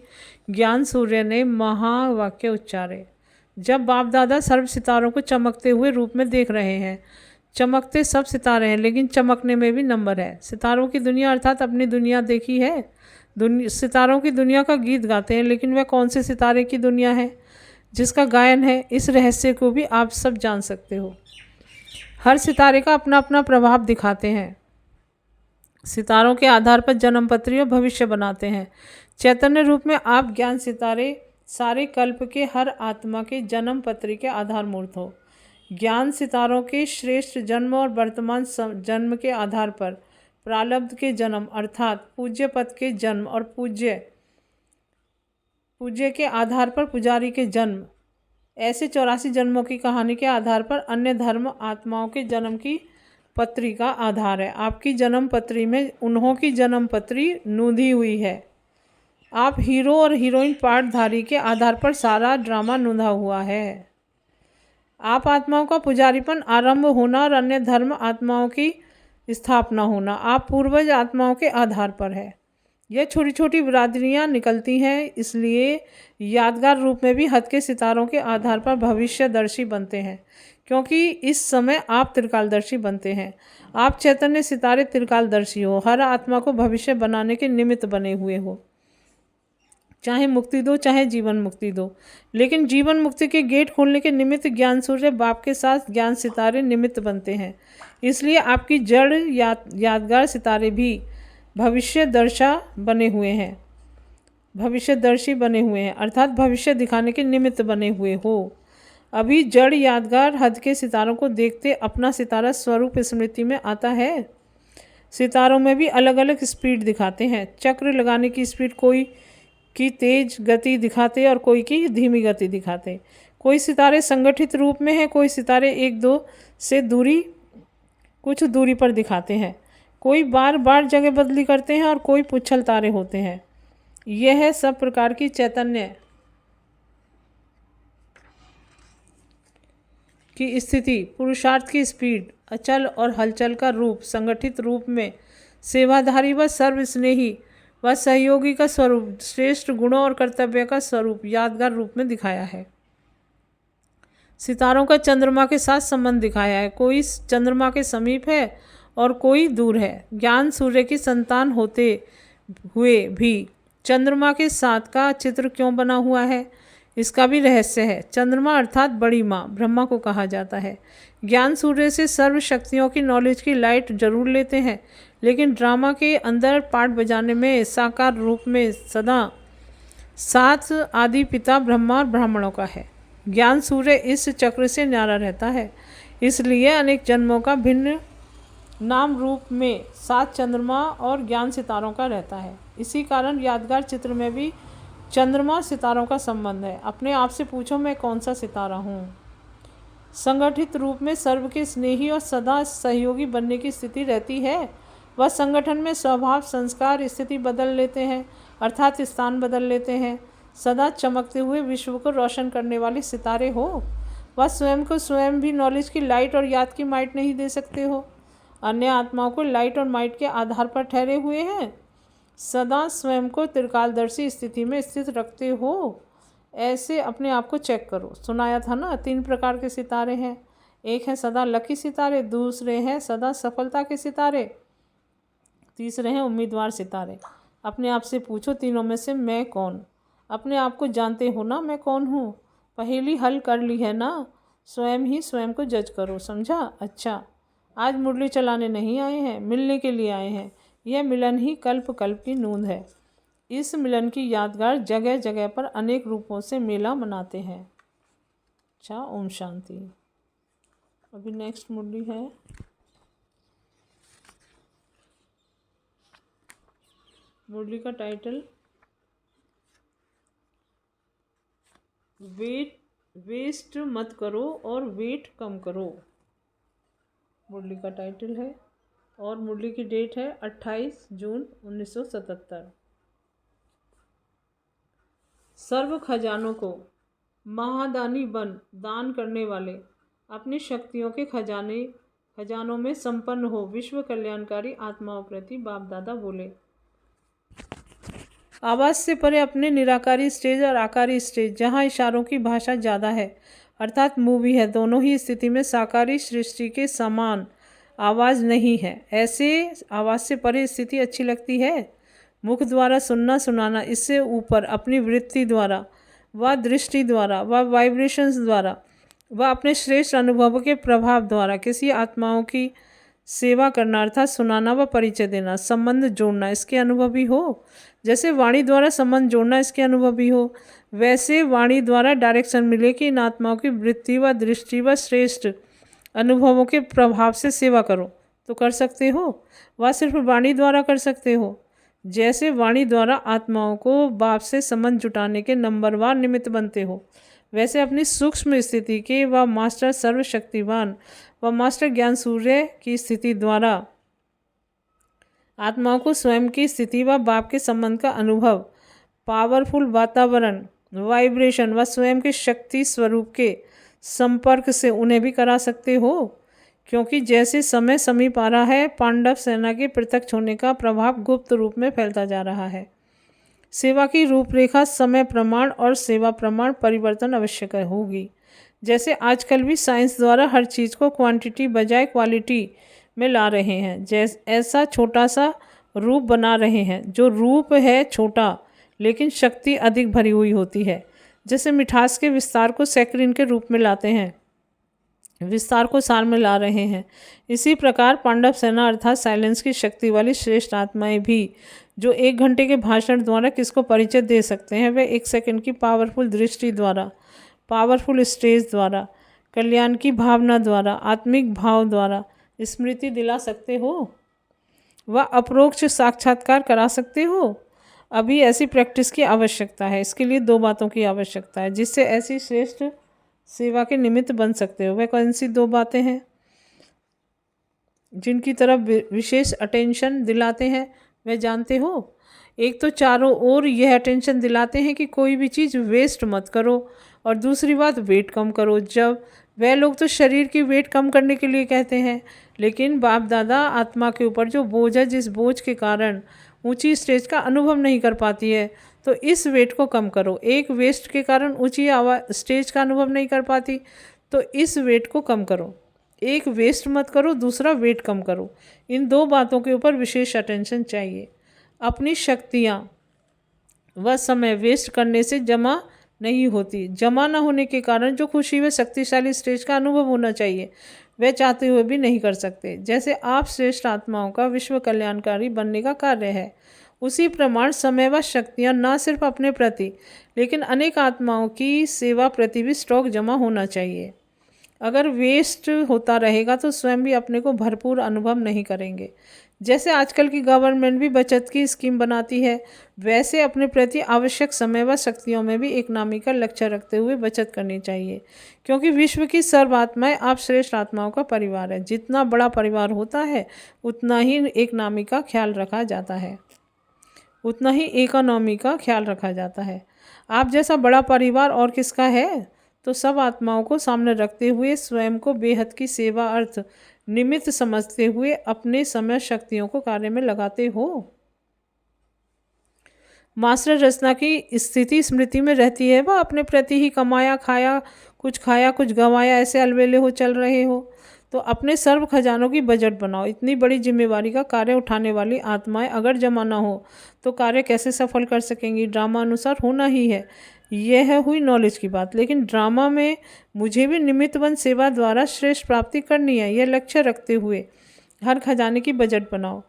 ज्ञान सूर्य ने महावाक्य उच्चारे। जब बाप दादा सर्व सितारों को चमकते हुए रूप में देख रहे हैं, चमकते सब सितारे हैं लेकिन चमकने में भी नंबर है। सितारों की दुनिया अर्थात अपनी दुनिया देखी है। सितारों की दुनिया का गीत गाते हैं, लेकिन वह कौन से सितारे की दुनिया है जिसका गायन है, इस रहस्य को भी आप सब जान सकते हो। हर सितारे का अपना अपना प्रभाव दिखाते हैं। सितारों के आधार पर जन्मपत्री और भविष्य बनाते हैं। चैतन्य रूप में आप ज्ञान सितारे सारे कल्प के हर आत्मा के जन्म पत्री के आधार मूर्त हो। ज्ञान सितारों के श्रेष्ठ जन्म और वर्तमान जन्म के आधार पर प्रारब्ध के जन्म अर्थात पूज्य पद के जन्म और पूज्य के आधार पर पुजारी के जन्म, ऐसे 84 जन्मों की कहानी के आधार पर अन्य धर्म आत्माओं के जन्म की पत्री का आधार है। आपकी जन्म पत्री में उन्हों की जन्म पत्री नूंधी हुई है। आप हीरो और हीरोइन पाठधारी के आधार पर सारा ड्रामा नूंधा हुआ है। आप आत्माओं का पुजारीपन आरंभ होना और अन्य धर्म आत्माओं की स्थापना होना आप पूर्वज आत्माओं के आधार पर है। यह छोटी छोटी बिरादरियाँ निकलती हैं, इसलिए यादगार रूप में भी हद के सितारों के आधार पर भविष्यदर्शी बनते हैं, क्योंकि इस समय आप त्रिकालदर्शी बनते हैं। आप चैतन्य सितारे त्रिकालदर्शी हो, हर आत्मा को भविष्य बनाने के निमित्त बने हुए हो। चाहे मुक्ति दो, चाहे जीवन मुक्ति दो, लेकिन जीवन मुक्ति के गेट खोलने के निमित्त ज्ञान सूर्य बाप के साथ ज्ञान सितारे निमित्त बनते हैं। इसलिए आपकी जड़ यादगार सितारे भी भविष्यदर्शी बने हुए हैं, अर्थात भविष्य दिखाने के निमित्त बने हुए हो। अभी जड़ यादगार हद के सितारों को देखते अपना सितारा स्वरूप स्मृति में आता है। सितारों में भी अलग अलग स्पीड दिखाते हैं। चक्र लगाने की स्पीड कोई की तेज गति दिखाते और कोई की धीमी गति दिखाते। कोई सितारे संगठित रूप में है, कोई सितारे एक दो से कुछ दूरी पर दिखाते हैं, कोई बार बार जगह बदली करते हैं और कोई पुच्छल तारे होते हैं। यह है सब प्रकार की चैतन्य की स्थिति, पुरुषार्थ की स्पीड, अचल और हलचल का रूप, संगठित रूप में सेवाधारी व सर्वस्नेही वह सहयोगी का स्वरूप श्रेष्ठ गुणों और कर्तव्य का स्वरूप यादगार रूप में दिखाया है। सितारों का चंद्रमा के साथ संबंध दिखाया है। कोई चंद्रमा के समीप है और कोई दूर है। ज्ञान सूर्य की संतान होते हुए भी चंद्रमा के साथ का चित्र क्यों बना हुआ है, इसका भी रहस्य है। चंद्रमा अर्थात बड़ी माँ ब्रह्मा को कहा जाता है। ज्ञान सूर्य से सर्व शक्तियों की नॉलेज की लाइट जरूर लेते हैं, लेकिन ड्रामा के अंदर पार्ट बजाने में साकार रूप में सदा साथ आदि पिता ब्रह्मा और ब्राह्मणों का है। ज्ञान सूर्य इस चक्र से न्यारा रहता है, इसलिए अनेक जन्मों का भिन्न नाम रूप में 7 चंद्रमा और ज्ञान सितारों का रहता है। इसी कारण यादगार चित्र में भी चंद्रमा और सितारों का संबंध है। अपने आप से पूछो, मैं कौन सा सितारा हूँ। संगठित रूप में सर्व के स्नेही और सदा सहयोगी बनने की स्थिति रहती है। वह संगठन में स्वभाव संस्कार स्थिति बदल लेते हैं, अर्थात स्थान बदल लेते हैं। सदा चमकते हुए विश्व को रोशन करने वाले सितारे हो। वह स्वयं को स्वयं भी नॉलेज की लाइट और याद की माइट नहीं दे सकते हो। अन्य आत्माओं को लाइट और माइट के आधार पर ठहरे हुए हैं। सदा स्वयं को त्रिकालदर्शी स्थिति में स्थित रखते हो। ऐसे अपने आप को चेक करो। सुनाया था ना 3 प्रकार के सितारे हैं। एक है सदा लकी सितारे, दूसरे हैं सदा सफलता के सितारे, तीसरे हैं उम्मीदवार सितारे। अपने आप से पूछो, तीनों में से मैं कौन। अपने आप को जानते हो ना, मैं कौन हूँ। पहेली हल कर ली है ना, स्वयं ही स्वयं को जज करो, समझा। अच्छा, आज मुरली चलाने नहीं आए हैं, मिलने के लिए आए हैं। यह मिलन ही कल्प कल्प की नूंद है। इस मिलन की यादगार जगह जगह पर अनेक रूपों से मेला मनाते हैं। अच्छा, ओम शांति। अभी नेक्स्ट मुरली है। मुरली का टाइटल वेस्ट मत करो और वेट कम करो, मुरली का टाइटल है। और मुरली की डेट है 28 जून 1977। सर्व खजानों को महादानी बन दान करने वाले अपनी शक्तियों के खजानों में संपन्न हो विश्व कल्याणकारी आत्माओं प्रति बाप दादा बोले। आवाज़ से परे अपने निराकारी स्टेज और आकारी स्टेज, जहाँ इशारों की भाषा ज़्यादा है अर्थात मूवी है, दोनों ही स्थिति में साकारी सृष्टि के समान आवाज़ नहीं है। ऐसे आवाज़ से परे स्थिति अच्छी लगती है। मुख द्वारा सुनना सुनाना, इससे ऊपर अपनी वृत्ति द्वारा व दृष्टि द्वारा व वाइब्रेशंस द्वारा व अपने श्रेष्ठ अनुभवों के प्रभाव द्वारा किसी आत्माओं की सेवा करना अर्थात सुनाना व परिचय देना, संबंध जोड़ना, इसके अनुभवी हो। जैसे वाणी द्वारा संबंध जोड़ना इसके अनुभवी हो, वैसे वाणी द्वारा डायरेक्शन मिले कि इन आत्माओं की वृत्ति व दृष्टि व श्रेष्ठ अनुभवों के प्रभाव से सेवा करो तो कर सकते हो, वह सिर्फ वाणी द्वारा कर सकते हो। जैसे वाणी द्वारा आत्माओं को बाप से संबंध जुटाने के नंबरवार निमित्त बनते हो, वैसे अपनी सूक्ष्म स्थिति के व मास्टर सर्वशक्तिवान व मास्टर ज्ञान सूर्य की स्थिति द्वारा आत्माओं को स्वयं की स्थिति व बाप के संबंध का अनुभव, पावरफुल वातावरण, वाइब्रेशन व स्वयं के शक्ति स्वरूप के संपर्क से उन्हें भी करा सकते हो। क्योंकि जैसे समय समीप आ रहा है, पांडव सेना के प्रत्यक्ष होने का प्रभाव गुप्त रूप में फैलता जा रहा है। सेवा की रूपरेखा, समय प्रमाण और सेवा प्रमाण परिवर्तन आवश्यक होगी। जैसे आजकल भी साइंस द्वारा हर चीज़ को क्वांटिटी बजाय क्वालिटी में ला रहे हैं, ऐसा छोटा सा रूप बना रहे हैं। जो रूप है छोटा लेकिन शक्ति अधिक भरी हुई होती है। जैसे मिठास के विस्तार को सैकरीन के रूप में लाते हैं, विस्तार को सार में ला रहे हैं। इसी प्रकार पांडव सेना अर्थात साइलेंस की शक्ति वाली श्रेष्ठ आत्माएं भी, जो 1 घंटे के भाषण द्वारा किसको परिचय दे सकते हैं, वे 1 सेकंड की पावरफुल दृष्टि द्वारा, पावरफुल स्टेज द्वारा, कल्याण की भावना द्वारा, आत्मिक भाव द्वारा स्मृति दिला सकते हो व अप्रोक्ष साक्षात्कार करा सकते हो। अभी ऐसी प्रैक्टिस की आवश्यकता है। इसके लिए 2 बातों की आवश्यकता है जिससे ऐसी श्रेष्ठ सेवा के निमित्त बन सकते हो। वह कौन सी 2 बातें हैं जिनकी तरफ विशेष अटेंशन दिलाते हैं, वह जानते हो? एक तो चारों ओर यह अटेंशन दिलाते हैं कि कोई भी चीज़ वेस्ट मत करो, और दूसरी बात वेट कम करो। जब वह लोग तो शरीर की वेट कम करने के लिए कहते हैं, लेकिन बाप दादा आत्मा के ऊपर जो बोझ है, जिस बोझ के कारण ऊंची स्टेज का अनुभव नहीं कर पाती है, तो इस वेट को कम करो। एक वेस्ट के कारण ऊंची स्टेज का अनुभव नहीं कर पाती, तो इस वेट को कम करो। एक वेस्ट मत करो, दूसरा वेट कम करो। इन दो बातों के ऊपर विशेष अटेंशन चाहिए। अपनी शक्तियाँ वह समय वेस्ट करने से जमा नहीं होती। जमा न होने के कारण जो खुशी व शक्तिशाली स्टेज का अनुभव होना चाहिए, वह चाहते हुए भी नहीं कर सकते। जैसे आप श्रेष्ठ आत्माओं का विश्व कल्याणकारी बनने का कार्य है, उसी प्रमाण समय व शक्तियाँ न सिर्फ अपने प्रति, लेकिन अनेक आत्माओं की सेवा प्रति भी स्टॉक जमा होना चाहिए। अगर वेस्ट होता रहेगा तो स्वयं भी अपने को भरपूर अनुभव नहीं करेंगे। जैसे आजकल की गवर्नमेंट भी बचत की स्कीम बनाती है, वैसे अपने प्रति आवश्यक समय व शक्तियों में भी एक नामी का लक्ष्य रखते हुए बचत करनी चाहिए, क्योंकि विश्व की सर्व आत्माएं आप श्रेष्ठ आत्माओं का परिवार है। जितना बड़ा परिवार होता है, उतना ही एक नामी का ख्याल रखा जाता है, उतना ही इकोनॉमी का ख्याल रखा जाता है। आप जैसा बड़ा परिवार और किसका है? तो सब आत्माओं को सामने रखते हुए स्वयं को बेहद की सेवा अर्थ निमित्त समझते हुए अपने समय शक्तियों को कार्य में लगाते हो। मास्टर रचना की स्थिति स्मृति में रहती है, वह अपने प्रति ही खाया कुछ गंवाया, ऐसे अलबेले हो चल रहे हो। तो अपने सर्व खजानों की बजट बनाओ। इतनी बड़ी जिम्मेवारी का कार्य उठाने वाली आत्माएं अगर जमा ना हो तो कार्य कैसे सफल कर सकेंगी? ड्रामा अनुसार होना ही है। यह हुई नॉलेज की बात, लेकिन ड्रामा में मुझे भी निमित्तवन सेवा द्वारा श्रेष्ठ प्राप्ति करनी है, यह लक्ष्य रखते हुए हर खजाने की बजट बनाओ।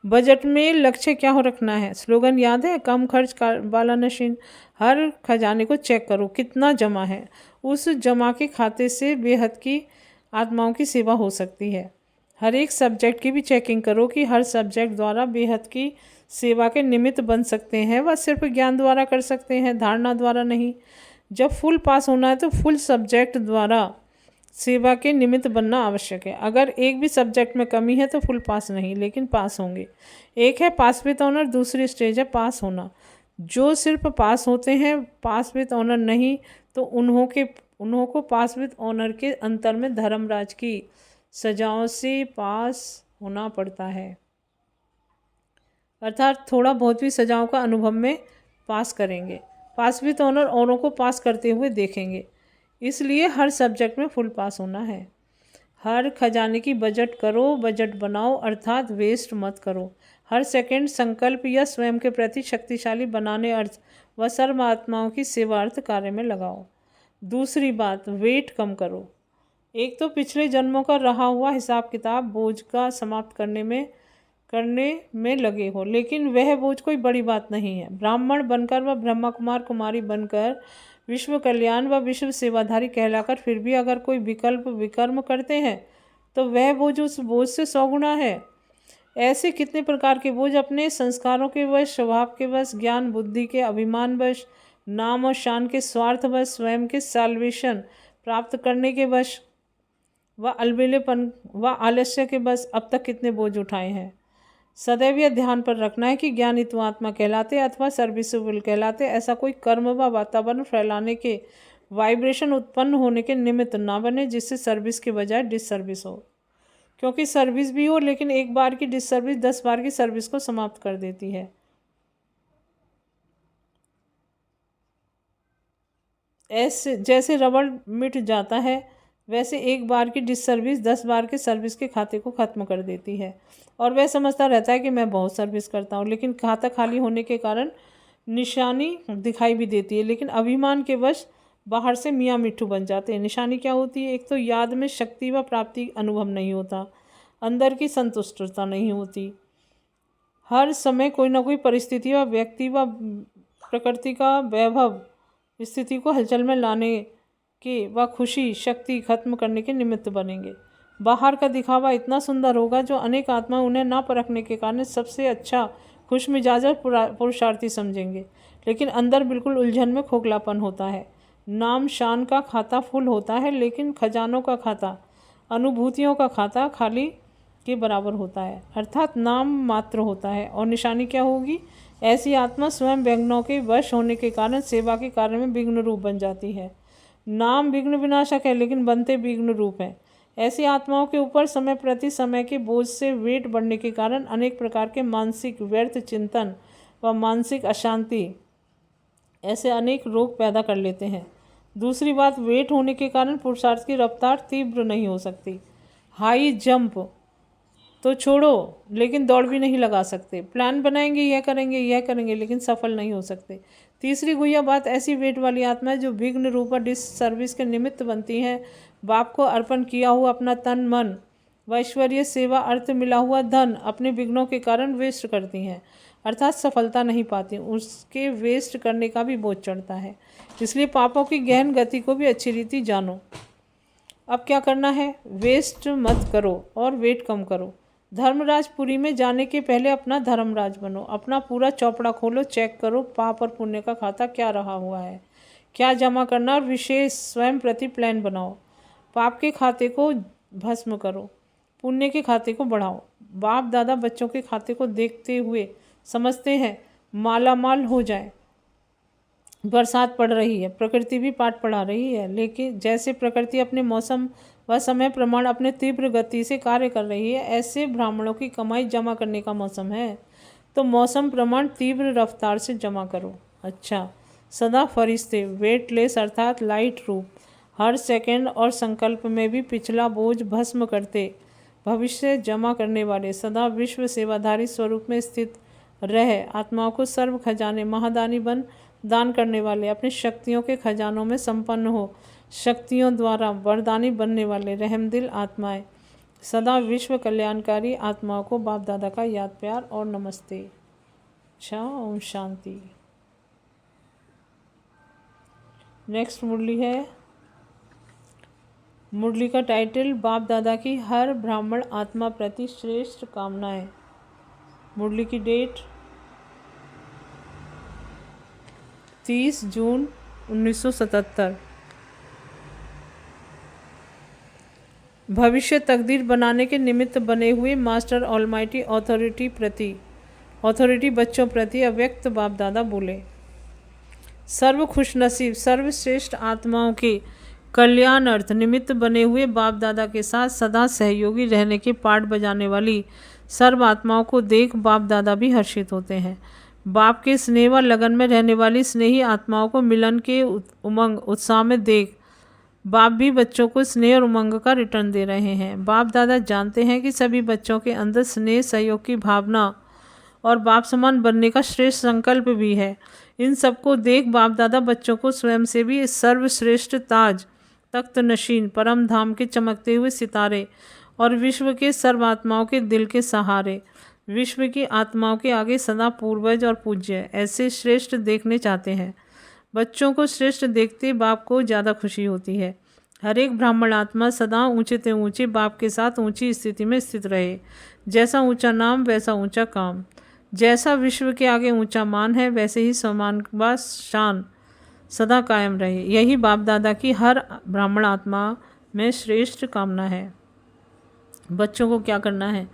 बजट में लक्ष्य क्या हो रखना है? स्लोगन याद है? कम खर्च वाला मशीन। हर खजाने को चेक करो कितना जमा है, उस जमा के खाते से बेहद की आत्माओं की सेवा हो सकती है। हर एक सब्जेक्ट की भी चेकिंग करो कि हर सब्जेक्ट द्वारा बेहद की सेवा के निमित्त बन सकते हैं, वह सिर्फ ज्ञान द्वारा कर सकते हैं, धारणा द्वारा नहीं। जब फुल पास होना है तो फुल सब्जेक्ट द्वारा सेवा के निमित्त बनना आवश्यक है। अगर एक भी सब्जेक्ट में कमी है तो फुल पास नहीं, लेकिन पास होंगे। एक है पास विद ऑनर, दूसरी स्टेज है पास होना। जो सिर्फ पास होते हैं, पास विद ऑनर नहीं, तो उन्हों को पास विद ऑनर के अंतर में धर्मराज की सजाओं से पास होना पड़ता है, अर्थात थोड़ा बहुत भी सजाओं का अनुभव में पास करेंगे। पास विद ऑनर औरों को पास करते हुए देखेंगे, इसलिए हर सब्जेक्ट में फुल पास होना है। हर खजाने की बजट करो, बजट बनाओ, अर्थात वेस्ट मत करो। हर सेकंड संकल्प या स्वयं के प्रति शक्तिशाली बनाने अर्थ व सर्व आत्माओं की सेवा अर्थ कार्य में लगाओ। दूसरी बात, वेट कम करो। एक तो पिछले जन्मों का रहा हुआ हिसाब किताब बोझ का समाप्त करने में लगे हो, लेकिन वह बोझ कोई बड़ी बात नहीं है। ब्राह्मण बनकर व ब्रह्मा कुमार कुमारी बनकर विश्व कल्याण व विश्व सेवाधारी कहलाकर फिर भी अगर कोई विकर्म करते हैं तो वह बोझ उस बोझ से 100 गुना है। ऐसे कितने प्रकार के बोझ अपने संस्कारों के वश, स्वभाव के वश, ज्ञान बुद्धि के अभिमान वश, नाम और शान के स्वार्थ वश, स्वयं के साल्वेशन प्राप्त करने के वश व अलबेलेपन व आलस्य के बस अब तक कितने बोझ उठाए हैं। सदैव यह ध्यान पर रखना है कि ज्ञानित्व आत्मा कहलाते अथवा सर्विसेबल कहलाते ऐसा कोई कर्म व वातावरण फैलाने के, वाइब्रेशन उत्पन्न होने के निमित्त ना बने जिससे सर्विस के बजाय डिससर्विस हो। क्योंकि सर्विस भी हो, लेकिन एक बार की डिससर्विस 10 बार की सर्विस को समाप्त कर देती है। ऐसे जैसे रबड़ मिट जाता है, वैसे एक बार की डिससर्विस 10 बार के सर्विस के खाते को ख़त्म कर देती है। और वह समझता रहता है कि मैं बहुत सर्विस करता हूँ, लेकिन खाता खाली होने के कारण निशानी दिखाई भी देती है, लेकिन अभिमान के वश बाहर से मियाँ मिट्ठू बन जाते हैं। निशानी क्या होती है? एक तो याद में शक्ति व प्राप्ति अनुभव नहीं होता, अंदर की संतुष्टता नहीं होती। हर समय कोई ना कोई परिस्थिति व व्यक्ति व प्रकृति का वैभव स्थिति को हलचल में लाने के व खुशी शक्ति खत्म करने के निमित्त बनेंगे। बाहर का दिखावा इतना सुंदर होगा जो अनेक आत्मा उन्हें ना परखने के कारण सबसे अच्छा खुश मिजाज और पुरुषार्थी समझेंगे, लेकिन अंदर बिल्कुल उलझन में खोखलापन होता है। नाम शान का खाता फुल होता है, लेकिन खजानों का खाता, अनुभूतियों का खाता खाली के बराबर होता है, अर्थात नाम मात्र होता है। और निशानी क्या होगी? ऐसी आत्मा स्वयं व्यंग्यों के वश होने के कारण सेवा के कार्य में विघ्न रूप बन जाती है। नाम विघ्न विनाशक है लेकिन बनते विघ्न रूप हैं। ऐसी आत्माओं के ऊपर समय प्रति समय के बोझ से वेट बढ़ने के कारण अनेक प्रकार के मानसिक व्यर्थ चिंतन व मानसिक अशांति ऐसे अनेक रोग पैदा कर लेते हैं। दूसरी बात, वेट होने के कारण पुरुषार्थ की रफ्तार तीव्र नहीं हो सकती। हाई जंप तो छोड़ो, लेकिन दौड़ भी नहीं लगा सकते। प्लान बनाएंगे, यह करेंगे लेकिन सफल नहीं हो सकते। तीसरी गुहिया बात, ऐसी वेट वाली आत्माएं जो विघ्न रूपा डिसर्विस के निमित्त बनती हैं, बाप को अर्पण किया हुआ अपना तन मन व ऐश्वर्य सेवा अर्थ मिला हुआ धन अपने विघ्नों के कारण वेस्ट करती हैं, अर्थात सफलता नहीं पाती। उसके वेस्ट करने का भी बोझ चढ़ता है। इसलिए पापों की गहन गति को भी अच्छी रीति जानो। अब क्या करना है? वेस्ट मत करो और वेट कम करो। धर्मराजपुरी में जाने के पहले अपना धर्मराज बनो। अपना पूरा चौपड़ा खोलो, चेक करो पाप और पुण्य का खाता क्या रहा हुआ है, क्या जमा करना, और विशेष स्वयं प्रति प्लान बनाओ। पाप के खाते को भस्म करो, पुण्य के खाते को बढ़ाओ। बाप दादा बच्चों के खाते को देखते हुए समझते हैं मालामाल हो जाए। बरसात पड़ रही है, प्रकृति भी पाठ पढ़ा रही है, लेकिन जैसे प्रकृति अपने मौसम व समय प्रमाण अपने तीव्र गति से कार्य कर रही है, ऐसे ब्राह्मणों की कमाई जमा करने का मौसम है, तो मौसम प्रमाण तीव्र रफ्तार से जमा करो। अच्छा, सदा फरिश्ते वेटलेस अर्थात लाइट रूप हर सेकंड और संकल्प में भी पिछला बोझ भस्म करते भविष्य जमा करने वाले सदा विश्व सेवाधारी स्वरूप में स्थित रह आत्माओं को सर्व खजाने महादानी बन दान करने वाले, अपनी शक्तियों के खजानों में संपन्न हो शक्तियों द्वारा वरदानी बनने वाले रहमदिल आत्माएं, सदा विश्व कल्याणकारी आत्माओं को बाप दादा का याद प्यार और नमस्ते। अच्छा, ओम शांति। नेक्स्ट मुरली है। मुरली का टाइटल बाप दादा की हर ब्राह्मण आत्मा प्रति श्रेष्ठ कामनाएं। मुरली की डेट 30 जून 1977। भविष्य तकदीर बनाने के निमित्त बने हुए मास्टर ऑलमाइटी ऑथोरिटी बच्चों प्रति अव्यक्त बाप दादा बोले, सर्व खुशनसीब सर्वश्रेष्ठ आत्माओं के कल्याण अर्थ निमित्त बने हुए बाप दादा के साथ सदा सहयोगी रहने के पाठ बजाने वाली सर्व आत्माओं को देख बाप दादा भी हर्षित होते हैं। बाप के स्नेह व लगन में रहने वाली स्नेही आत्माओं को मिलन के उमंग उत्साह में देख बाप भी बच्चों को स्नेह और उमंग का रिटर्न दे रहे हैं। बाप दादा जानते हैं कि सभी बच्चों के अंदर स्नेह सहयोग की भावना और बाप समान बनने का श्रेष्ठ संकल्प भी है। इन सबको देख बाप दादा बच्चों को स्वयं से भी सर्वश्रेष्ठ ताज, तख्त नशीन, परम धाम के चमकते हुए सितारे और विश्व के सर्व आत्माओं के दिल के सहारे, विश्व की आत्माओं के आगे सदा पूर्वज और पूज्य ऐसे श्रेष्ठ देखने चाहते हैं। बच्चों को श्रेष्ठ देखते बाप को ज़्यादा खुशी होती है। हर एक ब्राह्मण आत्मा सदा ऊंचे से ऊंचे बाप के साथ ऊंची स्थिति में स्थित रहे। जैसा ऊंचा नाम वैसा ऊंचा काम, जैसा विश्व के आगे ऊंचा मान है वैसे ही समान व शान सदा कायम रहे। यही बाप दादा की हर ब्राह्मण आत्मा में श्रेष्ठ कामना है। बच्चों को क्या करना है?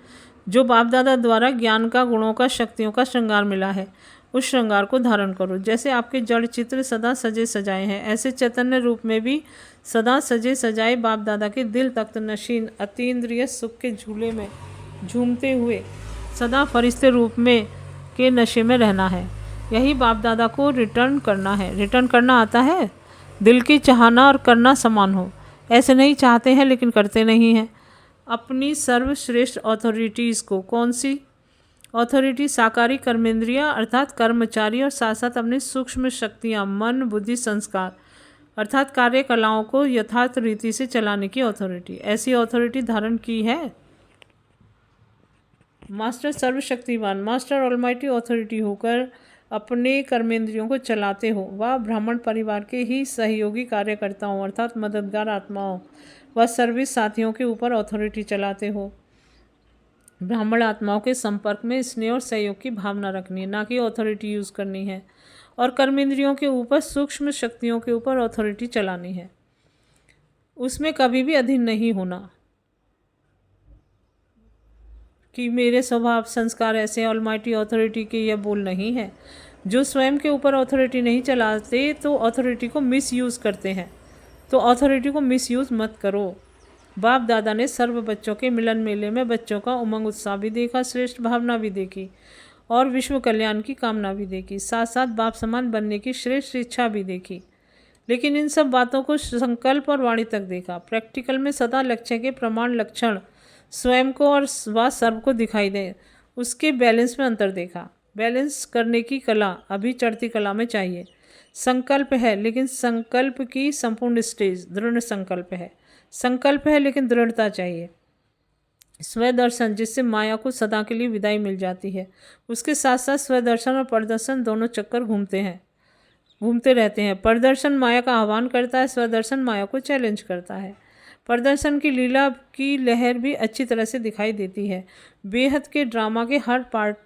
जो बाप दादा द्वारा ज्ञान का, गुणों का, शक्तियों का श्रृंगार मिला है, उस श्रृंगार को धारण करो। जैसे आपके जड़ चित्र सदा सजे सजाए हैं, ऐसे चैतन्य रूप में भी सदा सजे सजाए बाप दादा के दिल तख्त नशीन अतीन्द्रिय सुख के झूले में झूमते हुए सदा फरिश्ते रूप में के नशे में रहना है। यही बाप दादा को रिटर्न करना है। रिटर्न करना आता है? दिल की चाहना और करना समान हो। ऐसे नहीं चाहते हैं लेकिन करते नहीं हैं। अपनी सर्वश्रेष्ठ अथॉरिटीज़ को, कौन सी अथॉरिटी? साकारी कर्मेंद्रिया अर्थात कर्मचारी, और साथ साथ अपनी सूक्ष्म शक्तियाँ मन, बुद्धि, संस्कार अर्थात कार्यकलाओं को यथार्थ रीति से चलाने की अथॉरिटी। ऐसी अथॉरिटी धारण की है। मास्टर सर्वशक्तिवान, मास्टर ऑलमाइटी अथॉरिटी होकर अपने कर्मेंद्रियों को चलाते हो। वह ब्राह्मण परिवार के ही सहयोगी कार्यकर्ताओं अर्थात मददगार आत्माओं व सर्विस साथियों के ऊपर अथॉरिटी चलाते हो। ब्राह्मण आत्माओं के संपर्क में स्नेह और सहयोग की भावना रखनी है, ना कि अथॉरिटी यूज़ करनी है। और कर्मेंद्रियों के ऊपर, सूक्ष्म शक्तियों के ऊपर अथॉरिटी चलानी है। उसमें कभी भी अधीन नहीं होना कि मेरे स्वभाव संस्कार ऐसे ऑलमाइटी अथॉरिटी के, यह बोल नहीं है। जो स्वयं के ऊपर अथॉरिटी नहीं चलाते तो अथॉरिटी को मिस यूज़ करते हैं। तो अथॉरिटी को मिसयूज़ मत करो। बाप दादा ने सर्व बच्चों के मिलन मेले में बच्चों का उमंग उत्साह भी देखा, श्रेष्ठ भावना भी देखी और विश्व कल्याण की कामना भी देखी, साथ साथ बाप समान बनने की श्रेष्ठ इच्छा भी देखी। लेकिन इन सब बातों को संकल्प और वाणी तक देखा। प्रैक्टिकल में सदा लक्ष्य के प्रमाण लक्षण स्वयं को और व सर्व को दिखाई दे, उसके बैलेंस में अंतर देखा। बैलेंस करने की कला अभी चढ़ती कला में चाहिए। संकल्प है लेकिन संकल्प की संपूर्ण स्टेज दृढ़ संकल्प है। संकल्प है लेकिन दृढ़ता चाहिए। स्वदर्शन जिससे माया को सदा के लिए विदाई मिल जाती है, उसके साथ साथ स्वदर्शन और प्रदर्शन दोनों चक्कर घूमते रहते हैं। प्रदर्शन माया का आह्वान करता है, स्वदर्शन माया को चैलेंज करता है। प्रदर्शन की लीला की लहर भी अच्छी तरह से दिखाई देती है। बेहद के ड्रामा के हर पार्ट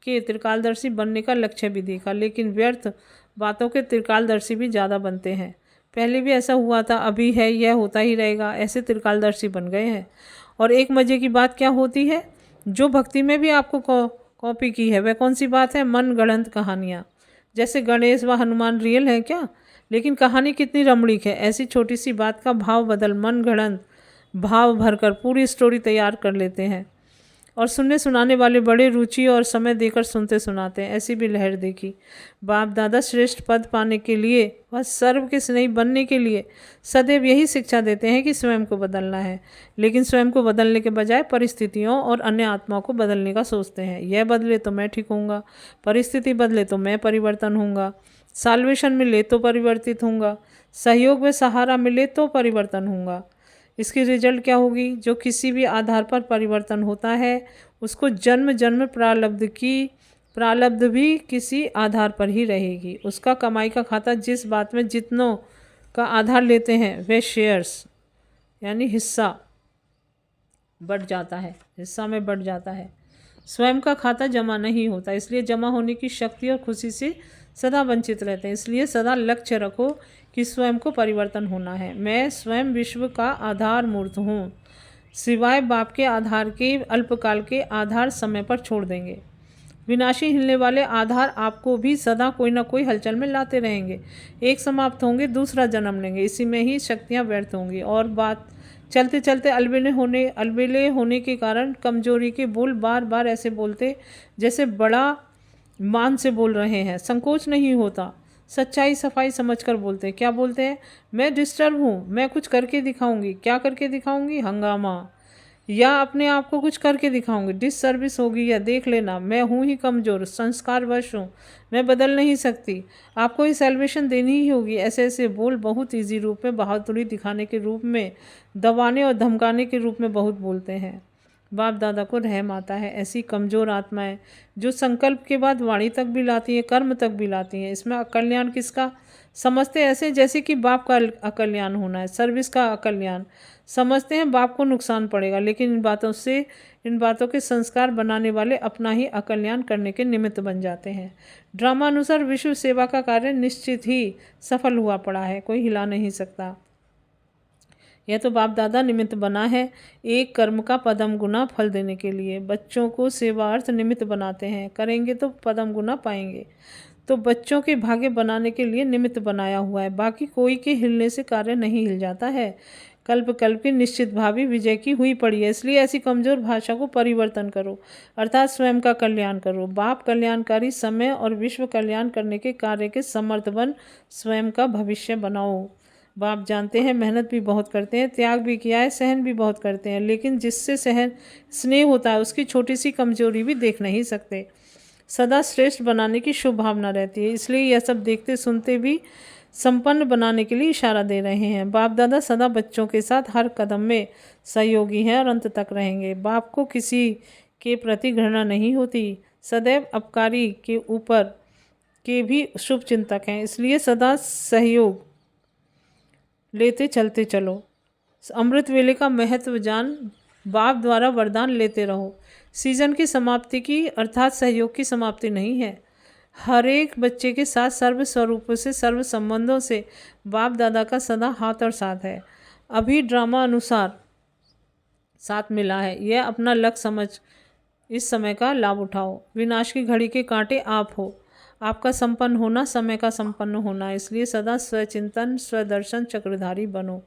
के त्रिकालदर्शी बनने का लक्ष्य भी देखा, लेकिन व्यर्थ बातों के त्रिकालदर्शी भी ज़्यादा बनते हैं। पहले भी ऐसा हुआ था, अभी है, यह होता ही रहेगा, ऐसे त्रिकालदर्शी बन गए हैं। और एक मज़े की बात क्या होती है, जो भक्ति में भी आपको कॉपी की है, वह कौन सी बात है? मन गढ़ंत कहानियाँ। जैसे गणेश व हनुमान रियल है क्या, लेकिन कहानी कितनी रमणीक है। ऐसी छोटी सी बात का भाव बदल मन गढ़ंत भाव भरकर पूरी स्टोरी तैयार कर लेते हैं और सुनने सुनाने वाले बड़े रुचि और समय देकर सुनते सुनाते हैं। ऐसी भी लहर देखी। बाप दादा श्रेष्ठ पद पाने के लिए व सर्व के स्नेही बनने के लिए सदैव यही शिक्षा देते हैं कि स्वयं को बदलना है, लेकिन स्वयं को बदलने के बजाय परिस्थितियों और अन्य आत्माओं को बदलने का सोचते हैं। यह बदले तो मैं ठीक होऊंगा, परिस्थिति बदले तो मैं परिवर्तन होऊंगा, साल्वेशन मिले तो परिवर्तित होऊंगा, सहयोग व सहारा मिले तो परिवर्तन होऊंगा। इसकी रिजल्ट क्या होगी? जो किसी भी आधार पर परिवर्तन होता है उसको जन्म जन्म प्रारब्ध भी किसी आधार पर ही रहेगी। उसका कमाई का खाता जिस बात में जितनों का आधार लेते हैं वे शेयर्स यानी हिस्सा बढ़ जाता है, हिस्सा में बढ़ जाता है। स्वयं का खाता जमा नहीं होता, इसलिए जमा होने की शक्ति और खुशी से सदा वंचित रहते हैं। इसलिए सदा लक्ष्य रखो कि स्वयं को परिवर्तन होना है। मैं स्वयं विश्व का आधार मूर्त हूँ, सिवाय बाप के आधार के अल्पकाल के आधार समय पर छोड़ देंगे। विनाशी हिलने वाले आधार आपको भी सदा कोई ना कोई हलचल में लाते रहेंगे। एक समाप्त होंगे, दूसरा जन्म लेंगे, इसी में ही शक्तियाँ व्यर्थ होंगी। और बात चलते चलते अलबेले होने के कारण कमजोरी के बोल बार बार ऐसे बोलते जैसे बड़ा मान से बोल रहे हैं। संकोच नहीं होता, सच्चाई सफाई समझकर बोलते हैं। क्या बोलते हैं? मैं डिस्टर्ब हूँ, मैं कुछ करके दिखाऊंगी। क्या करके दिखाऊंगी? हंगामा, या अपने आप को कुछ करके दिखाऊंगी। डिस सर्विस होगी, या देख लेना मैं हूँ ही कमज़ोर, संस्कारवश हूँ, मैं बदल नहीं सकती, आपको ही सेलिब्रेशन देनी ही होगी। ऐसे ऐसे बोल बहुत इजी रूप में, बहादुरी दिखाने के रूप में, दबाने और धमकाने के रूप में बहुत बोलते हैं। बाप दादा को रहम आता है ऐसी कमज़ोर आत्माएं जो संकल्प के बाद वाणी तक भी लाती हैं, कर्म तक भी लाती हैं। इसमें अकल्याण किसका समझते हैं? ऐसे जैसे कि बाप का अकल्याण होना है, सर्विस का अकल्याण समझते हैं, बाप को नुकसान पड़ेगा। लेकिन इन बातों के संस्कार बनाने वाले अपना ही अकल्याण करने के निमित्त बन जाते हैं। ड्रामा अनुसार विश्व सेवा का कार्य निश्चित ही सफल हुआ पड़ा है, कोई हिला नहीं सकता। यह तो बाप दादा निमित्त बना है एक कर्म का पदम गुना फल देने के लिए। बच्चों को सेवार्थ निमित्त बनाते हैं, करेंगे तो पदम गुना पाएंगे। तो बच्चों के भाग्य बनाने के लिए निमित्त बनाया हुआ है, बाकी कोई के हिलने से कार्य नहीं हिल जाता है। कल्प कल्प की निश्चित भावी विजय की हुई पड़ी है। इसलिए ऐसी कमजोर भाषा को परिवर्तन करो, अर्थात स्वयं का कल्याण करो। बाप कल्याणकारी समय और विश्व कल्याण करने के कार्य के समर्थ बन स्वयं का भविष्य बनाओ। बाप जानते हैं मेहनत भी बहुत करते हैं, त्याग भी किया है, सहन भी बहुत करते हैं, लेकिन जिससे सहन स्नेह होता है उसकी छोटी सी कमजोरी भी देख नहीं सकते। सदा श्रेष्ठ बनाने की शुभ भावना रहती है, इसलिए यह सब देखते सुनते भी संपन्न बनाने के लिए इशारा दे रहे हैं। बाप दादा सदा बच्चों के साथ हर कदम में सहयोगी हैं और अंत तक रहेंगे। बाप को किसी के प्रति घृणा नहीं होती, सदैव अपकारी के ऊपर के भी शुभ चिंतक हैं, इसलिए सदा सहयोग लेते चलते चलो। अमृत वेले का महत्व जान बाप द्वारा वरदान लेते रहो। सीजन की समाप्ति की अर्थात सहयोग की समाप्ति नहीं है। हर एक बच्चे के साथ सर्व स्वरूपों से सर्व संबंधों से बाप दादा का सदा हाथ और साथ है। अभी ड्रामा अनुसार साथ मिला है, यह अपना लक्ष्य समझ इस समय का लाभ उठाओ। विनाश की घड़ी के कांटे आप हो, आपका संपन्न होना समय का संपन्न होना, इसलिए सदा स्वचिंतन स्वदर्शन चक्रधारी बनो।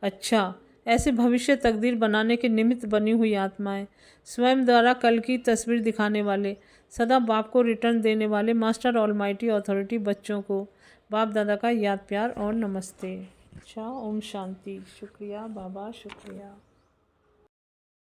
अच्छा, ऐसे भविष्य तकदीर बनाने के निमित्त बनी हुई आत्माएं, स्वयं द्वारा कल की तस्वीर दिखाने वाले, सदा बाप को रिटर्न देने वाले मास्टर ऑलमाइटी अथॉरिटी बच्चों को बाप दादा का याद प्यार और नमस्ते। अच्छा, ओम शांति। शुक्रिया बाबा, शुक्रिया।